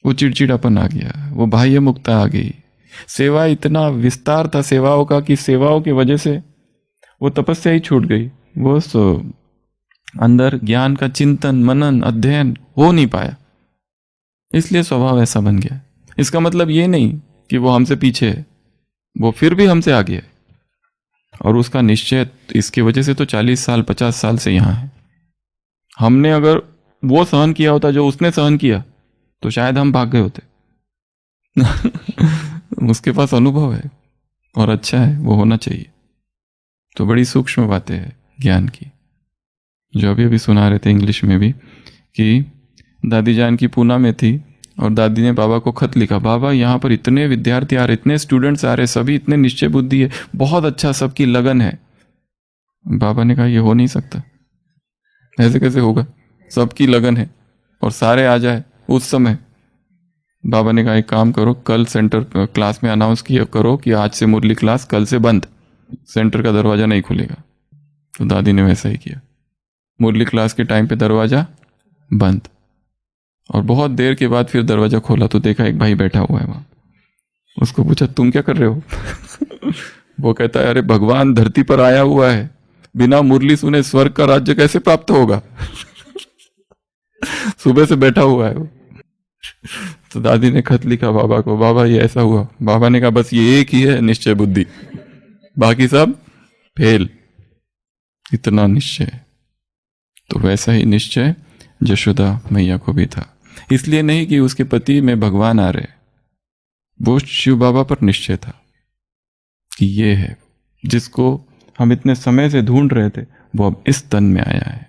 B: वो चिड़चिड़ापन आ गया, वो बाह्य मुक्ता आ गई। सेवा इतना विस्तार था सेवाओं का कि सेवाओं की वजह से वो तपस्या ही छूट गई। वो अंदर ज्ञान का चिंतन, मनन, अध्ययन हो नहीं पाया, इसलिए स्वभाव ऐसा बन गया। इसका मतलब ये नहीं कि वो हमसे पीछे है, वो फिर भी हमसे आगे है। और उसका निश्चय इसकी वजह से तो 40 साल 50 साल से यहाँ है। हमने अगर वो सहन किया होता जो उसने सहन किया तो शायद हम भाग गए होते। उसके पास अनुभव है और अच्छा है, वो होना चाहिए। तो बड़ी सूक्ष्म बातें हैं ज्ञान की, जो अभी अभी सुना रहे थे इंग्लिश में भी, कि दादी जान की पूना में थी और दादी ने बाबा को खत लिखा, बाबा यहाँ पर इतने विद्यार्थी आ रहे, इतने स्टूडेंट्स आ रहे, सभी इतने निश्चय बुद्धि है, बहुत अच्छा, सबकी लगन है। बाबा ने कहा ये हो नहीं सकता, ऐसे कैसे होगा, सबकी लगन है और सारे आ जाए उस समय। बाबा ने कहा एक काम करो, कल सेंटर क्लास में अनाउंस किया करो कि आज से मुरली क्लास कल से बंद, सेंटर का दरवाजा नहीं खुलेगा। तो दादी ने वैसा ही किया, मुरली क्लास के टाइम पे दरवाजा बंद। और बहुत देर के बाद फिर दरवाजा खोला तो देखा एक भाई बैठा हुआ है वहां। उसको पूछा तुम क्या कर रहे हो? वो कहता है अरे भगवान धरती पर आया हुआ है, बिना मुरली सुने स्वर्ग का राज्य कैसे प्राप्त होगा? सुबह से बैठा हुआ है वो। तो दादी ने खत लिखा बाबा को, बाबा ये ऐसा हुआ। बाबा ने कहा बस ये एक ही है निश्चय बुद्धि, बाकी सब फेल, इतना निश्चय। तो वैसा ही निश्चय यशोदा मैया को भी था। इसलिए नहीं कि उसके पति में भगवान आ रहे, वो शिव बाबा पर निश्चय था कि ये है जिसको हम इतने समय से ढूंढ रहे थे, वो अब इस तन में आया है,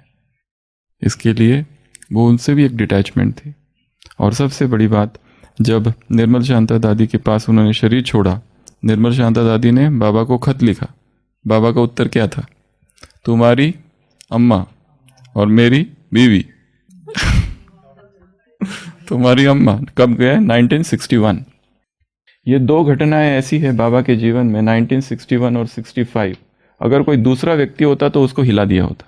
B: इसके लिए वो उनसे भी एक डिटैचमेंट थी। और सबसे बड़ी बात, जब निर्मल शांता दादी के पास उन्होंने शरीर छोड़ा, निर्मल शांता दादी ने बाबा को खत लिखा। बाबा का उत्तर क्या था? तुम्हारी अम्मा और मेरी बीवी तुम्हारी अम्मा कब गए? 1961। ये दो घटनाएं ऐसी है बाबा के जीवन में, 1961 और 65। अगर कोई दूसरा व्यक्ति होता तो उसको हिला दिया होता।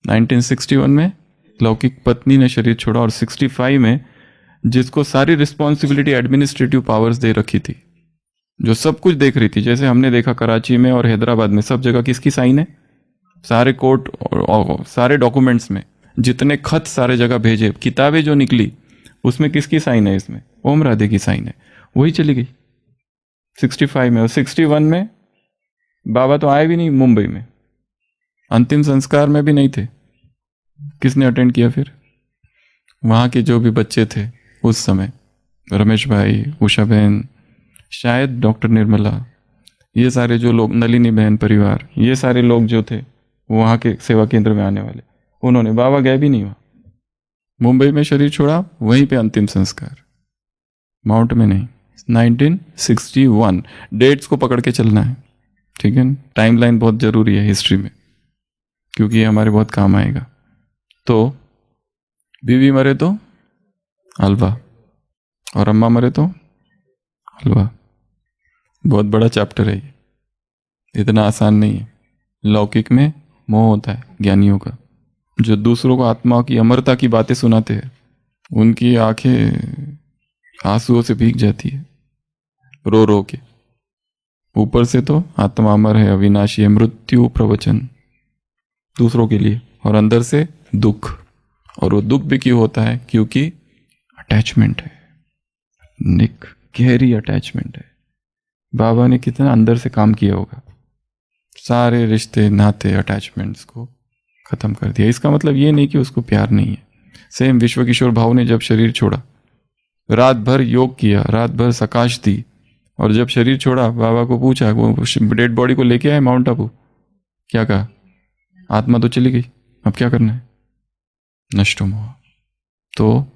B: 1961 में लौकिक पत्नी ने शरीर छोड़ा और 65 में जिसको सारी रिस्पॉन्सिबिलिटी एडमिनिस्ट्रेटिव पावर्स दे रखी थी, जो सब कुछ देख रही थी, जैसे हमने देखा कराची में और हैदराबाद में सब जगह किसकी साइन है? सारे कोर्ट और सारे डॉक्यूमेंट्स में जितने खत सारे जगह भेजे, किताबें जो निकली उसमें किसकी साइन है? इसमें ओम राधे की साइन है। वही चली गई 65 में। और 61 में बाबा तो आए भी नहीं मुंबई में, अंतिम संस्कार में भी नहीं थे। किसने अटेंड किया फिर? वहाँ के जो भी बच्चे थे उस समय, रमेश भाई, उषा बहन, शायद डॉक्टर निर्मला, ये सारे जो लोग, नलिनी बहन परिवार, ये सारे लोग जो थे वहाँ के सेवा केंद्र में आने वाले, उन्होंने, बाबा गए भी नहीं वहाँ। मुंबई में शरीर छोड़ा, वहीं पे अंतिम संस्कार, माउंट में नहीं। 1961 डेट्स को पकड़ के चलना है, ठीक है? टाइमलाइन बहुत जरूरी है हिस्ट्री में, क्योंकि ये हमारे बहुत काम आएगा। तो बीवी मरे तो हलवा, और अम्मा मरे तो हलवा। बहुत बड़ा चैप्टर है ये, इतना आसान नहीं है। लौकिक में मोह होता है ज्ञानियों का, जो दूसरों को आत्मा की अमरता की बातें सुनाते हैं, उनकी आंखें आंसुओं से भीग जाती है रो रो के। ऊपर से तो आत्मा अमर है, अविनाशी है, मृत्यु प्रवचन दूसरों के लिए, और अंदर से दुख। और वो दुख भी क्यों होता है? क्योंकि अटैचमेंट है, निक गहरी अटैचमेंट है। बाबा ने कितना अंदर से काम किया होगा, सारे रिश्ते नाते अटैचमेंट्स को खत्म कर दिया। इसका मतलब ये नहीं कि उसको प्यार नहीं है। सेम विश्व किशोर भाव ने जब शरीर छोड़ा, रात भर योग किया, रात भर सकाश दी, और जब शरीर छोड़ा बाबा को पूछा, वो डेड बॉडी को लेके आए माउंट आबू, क्या कहा? आत्मा तो चली गई, अब क्या करना है? नष्टो मोह। तो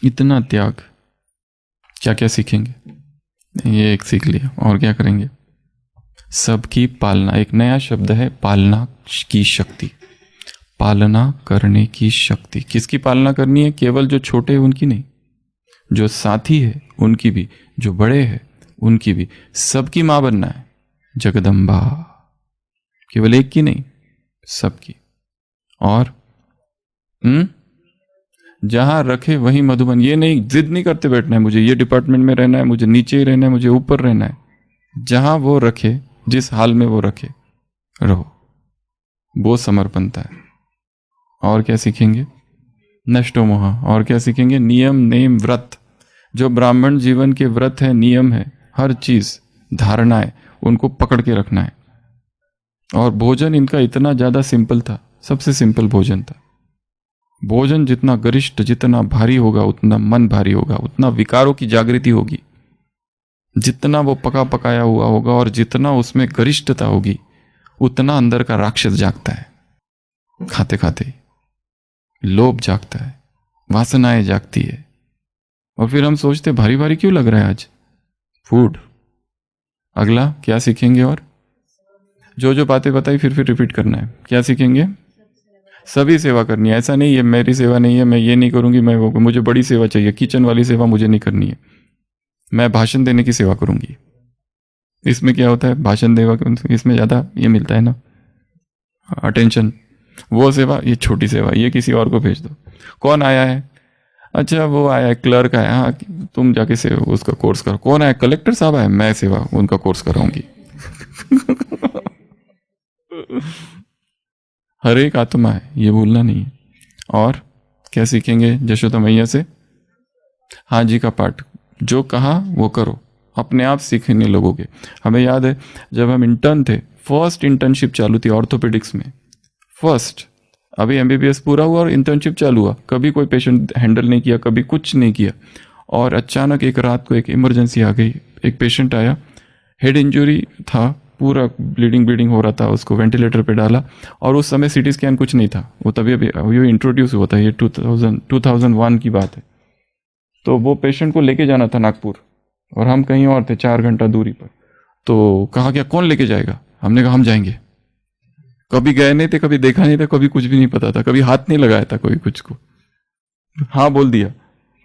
B: इतना त्याग, क्या क्या सीखेंगे? ये एक सीख लिया, और क्या करेंगे? सबकी पालना, एक नया शब्द है, पालना की शक्ति, पालना करने की शक्ति। किसकी पालना करनी है? केवल जो छोटे हैं उनकी नहीं, जो साथी है उनकी भी, जो बड़े हैं उनकी भी, सबकी मां बनना है। जगदम्बा, केवल एक की नहीं, सबकी। और जहां रखे वहीं मधुबन। ये नहीं, जिद नहीं करते बैठना है मुझे ये डिपार्टमेंट में रहना है, मुझे नीचे ही रहना है, मुझे ऊपर रहना है। जहां वो रखे, जिस हाल में वो रखे, रहो, वो समर्पणता है। और क्या सीखेंगे? नष्टो मोह। और क्या सीखेंगे? नियम, नेम, व्रत। जो ब्राह्मण जीवन के व्रत है, नियम है, हर चीज, धारणा है, उनको पकड़ के रखना है। और भोजन इनका इतना ज्यादा सिंपल था, सबसे सिंपल भोजन था। भोजन जितना गरिष्ठ, जितना भारी होगा उतना मन भारी होगा, उतना विकारों की जागृति होगी। जितना वो पका पकाया हुआ होगा और जितना उसमें गरिष्ठता होगी, उतना अंदर का राक्षस जागता है। खाते खाते लोभ जागता है, वासनाएं जागती है, और फिर हम सोचते भारी भारी क्यों लग रहा है आज फूड। अगला क्या सीखेंगे? और जो जो बातें बताई फिर रिपीट करना है। क्या सीखेंगे? सभी सेवा करनी है। ऐसा नहीं है मेरी सेवा नहीं है, मैं ये नहीं करूंगी, मैं वो, मुझे बड़ी सेवा चाहिए, किचन वाली सेवा मुझे नहीं करनी है, मैं भाषण देने की सेवा करूंगी। इसमें क्या होता है? भाषण देवा, इसमें ज्यादा ये मिलता है ना, अटेंशन। वो सेवा, ये छोटी सेवा, ये किसी और को भेज दो। कौन आया है? अच्छा वो आया है, क्लर्क आया, हाँ तुम जाके से उसका कोर्स करो। कौन आया? कलेक्टर साहब आए, मैं सेवा उनका कोर्स कराऊंगी। हर एक आत्मा है, ये भूलना नहीं है। और क्या सीखेंगे यशोदा मैया से? हाँ जी का पाठ, जो कहा वो करो, अपने आप सीखने लगोगे। हमें याद है जब हम इंटर्न थे, फर्स्ट इंटर्नशिप चालू थी ऑर्थोपेडिक्स में, फर्स्ट। अभी एमबीबीएस पूरा हुआ और इंटर्नशिप चालू हुआ, कभी कोई पेशेंट हैंडल नहीं किया, कभी कुछ नहीं किया। और अचानक एक रात को एक इमरजेंसी आ गई, एक पेशेंट आया, हेड इंजरी था, पूरा ब्लीडिंग हो रहा था, उसको वेंटिलेटर पे डाला। और उस समय सीटी स्कैन कुछ नहीं था, वो तभी अभी इंट्रोड्यूस हुआ था, ये 2001 की बात है। तो वो पेशेंट को लेके जाना था नागपुर, और हम कहीं और थे 4 घंटा दूरी पर। तो कहा क्या कौन लेके जाएगा? हमने कहा हम जाएंगे। कभी गए नहीं थे, कभी देखा नहीं था, कभी कुछ भी नहीं पता था, कभी हाथ नहीं लगाया था कोई कुछ को, हाँ बोल दिया।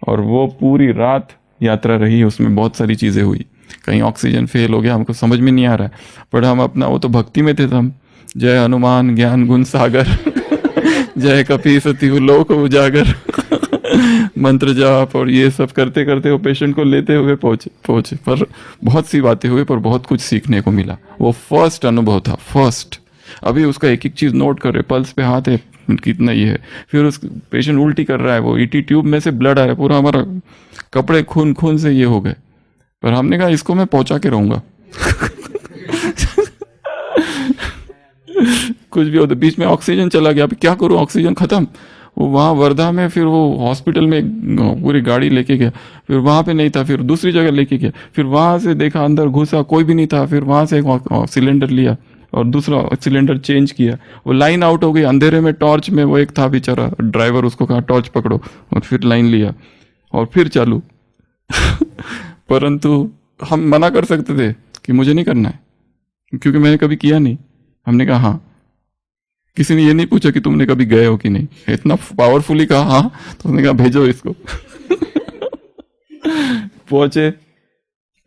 B: और वो पूरी रात यात्रा रही, उसमें बहुत सारी चीज़ें हुई। कहीं ऑक्सीजन फेल हो गया, हमको समझ में नहीं आ रहा है, पर हम अपना वो तो भक्ति में थे हम, जय हनुमान ज्ञान गुण सागर जय कपी सती लोक उजागर मंत्र जाप और ये सब करते करते वो पेशेंट को लेते हुए पहुंचे। पर बहुत सी बातें हुई, पर बहुत कुछ सीखने को मिला। वो फर्स्ट अनुभव था, फर्स्ट। अभी उसका एक एक चीज नोट कर रहे, पल्स पे हाथ है, कितना ये है, फिर उस पेशेंट उल्टी कर रहा है, वो ईटी ट्यूब में से ब्लड आ रहा है, पूरा हमारा कपड़े खून खून से ये हो गए। पर हमने कहा इसको मैं पहुंचा के रहूंगा कुछ भी होता, बीच में ऑक्सीजन चला गया, अभी क्या करूं, ऑक्सीजन खत्म। वो वहाँ वर्धा में, फिर वो हॉस्पिटल में पूरी गाड़ी लेके गया, फिर वहाँ पे नहीं था, फिर दूसरी जगह लेके गया, फिर वहाँ से देखा अंदर घुसा, कोई भी नहीं था, फिर वहाँ से एक सिलेंडर लिया और दूसरा सिलेंडर चेंज किया। वो लाइन आउट हो गई, अंधेरे में टॉर्च में वो एक था बेचारा ड्राइवर, उसको कहा टॉर्च पकड़ो, और फिर लाइन लिया और फिर चालू परंतु हम मना कर सकते थे कि मुझे नहीं करना है, क्योंकि मैंने कभी किया नहीं। हमने कहा हाँ, किसी ने ये नहीं पूछा कि तुमने कभी गए हो कि नहीं, इतना पावरफुली कहा हाँ, तो उसने कहा भेजो इसको पहुंचे,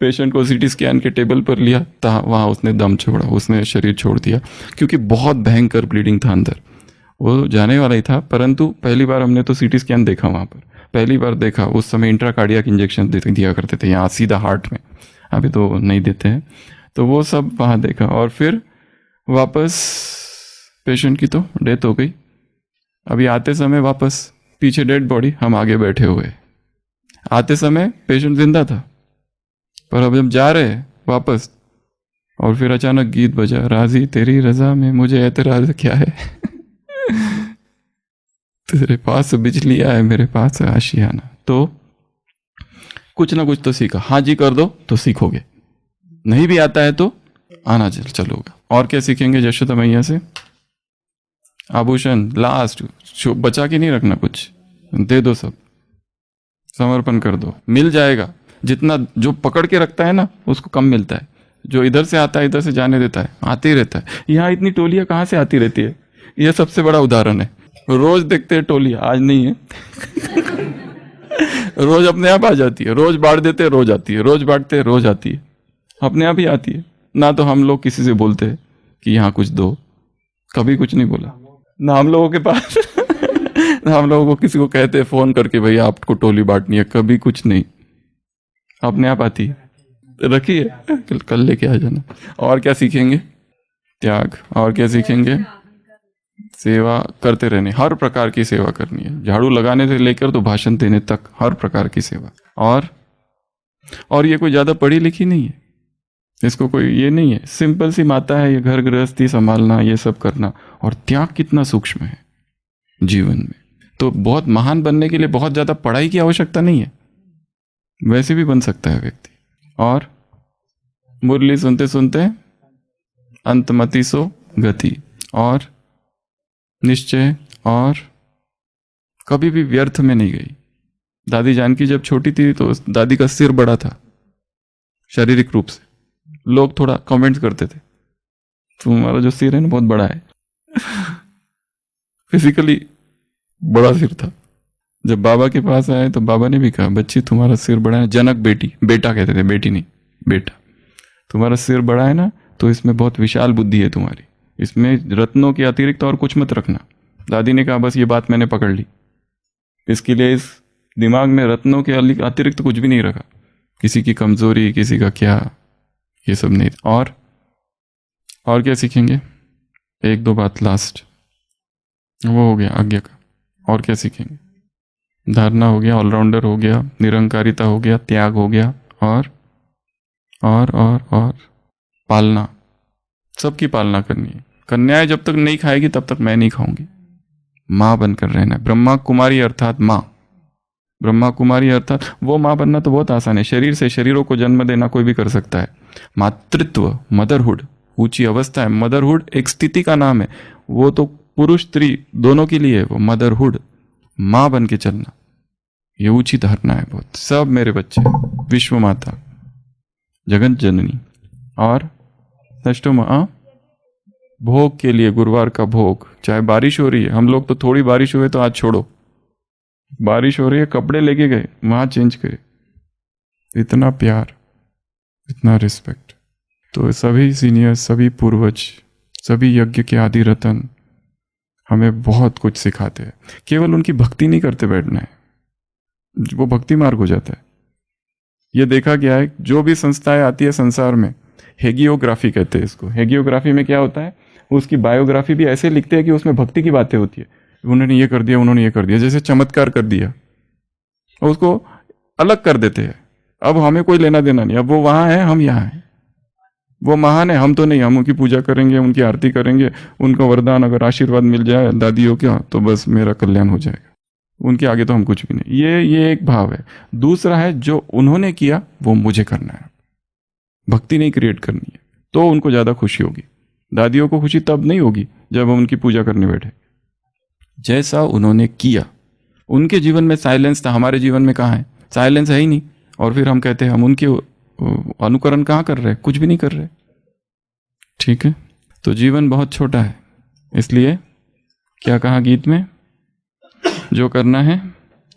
B: पेशेंट को सीटी स्कैन के टेबल पर लिया, वहां उसने दम छोड़ा, उसने शरीर छोड़ दिया, क्योंकि बहुत भयंकर ब्लीडिंग था अंदर। वो जाने वाला ही था, परंतु पहली बार हमने तो सीटी स्कैन देखा वहां पर, पहली बार देखा। उस समय इंट्राकार्डियक इंजेक्शन दिया करते थे यहाँ सीधा हार्ट में, अभी तो नहीं देते हैं। तो वो सब वहाँ देखा, और फिर वापस पेशेंट की तो डेथ हो गई। अभी आते समय वापस पीछे डेड बॉडी, हम आगे बैठे हुए। आते समय पेशेंट जिंदा था, पर अब जब जा रहे वापस, और फिर अचानक गीत बजा, राजी तेरी रजा में मुझे एतराज क्या है तेरे पास बिजली आए मेरे पास आशियाना। तो कुछ ना कुछ तो सीखा, हाँ जी कर दो तो सीखोगे, नहीं भी आता है तो आना चलोगा। और क्या सीखेंगे यशोदा मैया से? आभूषण लास्ट, बचा के नहीं रखना, कुछ दे दो, सब समर्पण कर दो, मिल जाएगा। जितना जो पकड़ के रखता है ना उसको कम मिलता है, जो इधर से आता है इधर से जाने देता है, आते ही रहता है। यहाँ इतनी टोलियां कहाँ से आती रहती है, यह सबसे बड़ा उदाहरण है। रोज देखते हैं टोलियां, आज नहीं है रोज अपने आप आ जाती है, रोज बांट देते हैं रोज आती है, रोज बांटते हैं रोज आती है, अपने आप ही आती है। ना तो हम लोग किसी से बोलते हैं कि यहाँ कुछ दो, कभी कुछ नहीं बोला ना हम लोगों के पास ना हम लोगों को किसी को कहते हैं फोन करके भैया आपको टोली बांटनी है, कभी कुछ नहीं, अपने आप आती है। रखिए कल लेके आ जाना। और क्या सीखेंगे? त्याग। और क्या सीखेंगे? सेवा करते रहने, हर प्रकार की सेवा करनी है, झाड़ू लगाने से लेकर तो भाषण देने तक हर प्रकार की सेवा। और ये कोई ज्यादा पढ़ी लिखी नहीं है, इसको कोई ये नहीं है, सिंपल सी माता है, ये घर गृहस्थी संभालना, ये सब करना। और त्याग कितना सूक्ष्म है जीवन में। तो बहुत महान बनने के लिए बहुत ज्यादा पढ़ाई की आवश्यकता नहीं है, वैसे भी बन सकता है व्यक्ति। और मुरली सुनते सुनते अंतमति सो गति, और निश्चय, और कभी भी व्यर्थ में नहीं गई। दादी जानकी जब छोटी थी तो दादी का सिर बड़ा था शारीरिक रूप से, लोग थोड़ा कमेंट्स करते थे तुम्हारा जो सिर है ना बहुत बड़ा है फिजिकली बड़ा सिर था। जब बाबा के पास आए तो बाबा ने भी कहा बच्ची तुम्हारा सिर बड़ा है, जनक बेटा कहते थे, बेटी नहीं बेटा, तुम्हारा सिर बड़ा है ना तो इसमें बहुत विशाल बुद्धि है तुम्हारी, इसमें रत्नों के अतिरिक्त और कुछ मत रखना। दादी ने कहा बस ये बात मैंने पकड़ ली, इसके लिए इस दिमाग में रत्नों के अतिरिक्त कुछ भी नहीं रखा, किसी की कमजोरी किसी का क्या, ये सब नहीं। और क्या सीखेंगे? एक दो बात लास्ट, वो हो गया आज्ञा का। और क्या सीखेंगे? धारणा हो गया, ऑलराउंडर हो गया, निरंकारिता हो गया, त्याग हो गया, और पालना, सबकी पालना करनी है। कन्याएं जब तक नहीं खाएगी तब तक मैं नहीं खाऊंगी। माँ बनकर रहना है। ब्रह्मा कुमारी अर्थात माँ, ब्रह्मा कुमारी अर्थात वो माँ बनना तो बहुत आसान है, शरीर से शरीरों को जन्म देना कोई भी कर सकता है। मातृत्व, मदरहुड, ऊंची अवस्था है। मदरहुड एक स्थिति का नाम है, वो तो पुरुष स्त्री दोनों के लिए है। वो मदरहुड, माँ बन के चलना, ये ऊंची धारणा है बहुत। सब मेरे बच्चे, विश्व माता, जगत जननी। और षष्ठो माँ, भोग के लिए, गुरुवार का भोग, चाहे बारिश हो रही है, हम लोग तो थोड़ी बारिश हुए तो आज छोड़ो, बारिश हो रही है कपड़े लेके गए, वहां चेंज करे। इतना प्यार, इतना रिस्पेक्ट। तो सभी सीनियर, सभी पूर्वज, सभी यज्ञ के आदि रतन हमें बहुत कुछ सिखाते हैं। केवल उनकी भक्ति नहीं करते बैठना है, वो भक्ति मार्ग हो जाता है। ये देखा गया है, जो भी संस्थाएं आती है संसार में, हेगियोग्राफी कहते हैं इसको। हेगियोग्राफी में क्या होता है, उसकी बायोग्राफी भी ऐसे लिखते हैं कि उसमें भक्ति की बातें होती है। उन्होंने ये कर दिया, उन्होंने ये कर दिया, जैसे चमत्कार कर दिया, और उसको अलग कर देते हैं। अब हमें कोई लेना देना नहीं, अब वो वहां है, हम यहाँ हैं। वो महान है, हम तो नहीं। हम उनकी पूजा करेंगे, उनकी आरती करेंगे, उनको वरदान अगर आशीर्वाद मिल जाए दादियों का तो बस मेरा कल्याण हो जाएगा। उनके आगे तो हम कुछ भी नहीं। ये एक भाव है। दूसरा है, जो उन्होंने किया वो मुझे करना है। भक्ति नहीं क्रिएट करनी है, तो उनको ज्यादा खुशी होगी। दादियों को खुशी तब नहीं होगी जब हम उनकी पूजा करने बैठे। जैसा उन्होंने किया, उनके जीवन में साइलेंस था, हमारे जीवन में कहाँ है? साइलेंस है ही नहीं। और फिर हम कहते हैं हम उनके अनुकरण कहाँ कर रहे हैं? कुछ भी नहीं कर रहे। ठीक है, तो जीवन बहुत छोटा है, इसलिए क्या कहा गीत में, जो करना है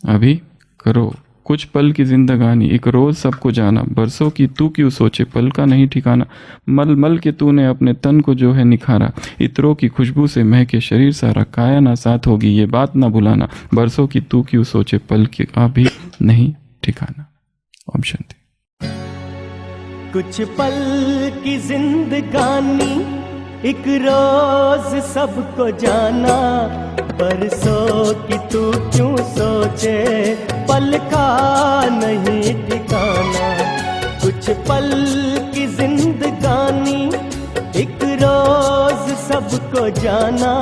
B: अभी करो। कुछ पल की जिंदगानी, एक रोज सबको जाना, बरसों की तू क्यों सोचे, पल का नहीं ठिकाना। मल मल के तूने अपने तन को जो है निखारा, इत्रों की खुशबू से महके शरीर सारा। काया ना साथ होगी ये बात ना भुलाना, बरसों की तू क्यों सोचे, पल का भी नहीं ठिकाना। ओम शांति।
C: कुछ पल की जिंदगानी, एक रोज सबको जाना, बरसों की तू क्यों सोचे, पल का नहीं ठिकाना। कुछ पल की जिंदगानी, एक रोज सबको जाना,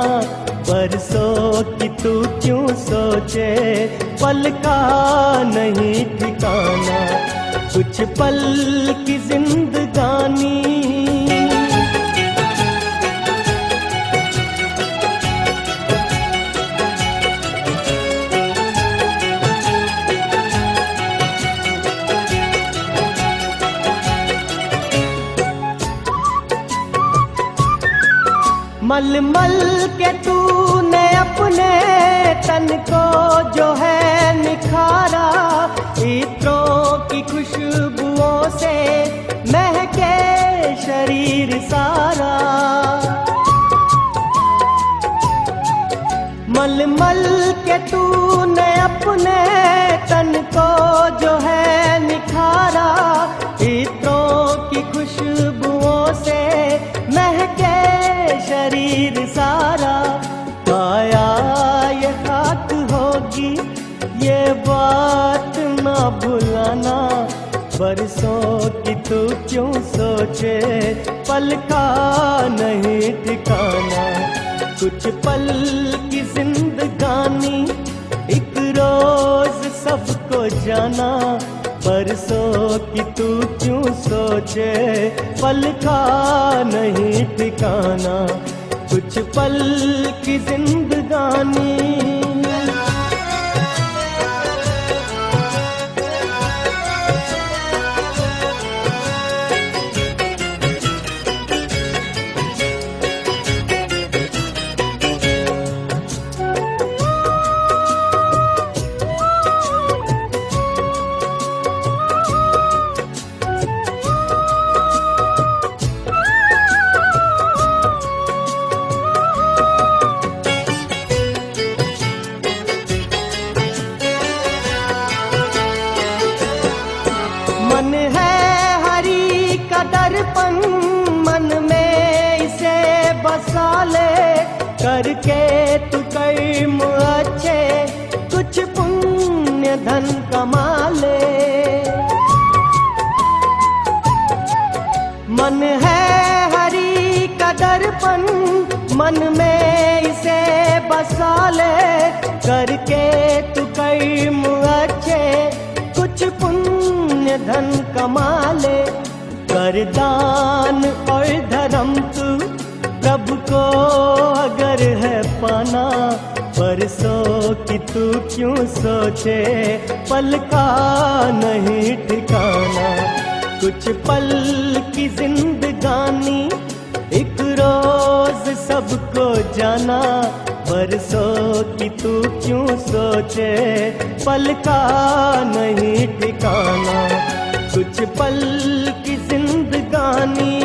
C: बरसों की तू क्यों सोचे, पल का नहीं ठिकाना। कुछ पल की जिंदगानी। मल मल के तूने अपने तन को जो है निखारा, इत्रों की खुशबुओं से महके शरीर सारा। मल मल के तूने अपने तन को जो है निखारा, इत्रों की खुशबुओं से महके शरीर सारा। काया ये खाक होगी ये बात ना भुलाना, बरसों की तू क्यों सोचे, पल का नहीं ठिकाना। कुछ पल की जिंदगानी, एक रोज सबको जाना, बरसों की तू क्यों सोचे, पल का नहीं ठिकाना। कुछ पल की जिंदगानी। मन है हरि का दर्पण, मन में इसे बसा ले, करके तू कर्म अच्छे, कुछ पुण्य धन कमा ले। मन है हरि का दर्पण, मन में इसे बसा ले, करके तू कर्म अच्छे, कुछ पुण्य धन कमा ले। कर दान और धर्म प्रभु को अगर है पाना, बरसों की तू क्यों सोचे, पल का नहीं ठिकाना। कुछ पल की जिंदगानी, एक रोज सबको जाना, बरसों की तू क्यों सोचे, पल का नहीं ठिकाना। कुछ पल की जिंदगानी,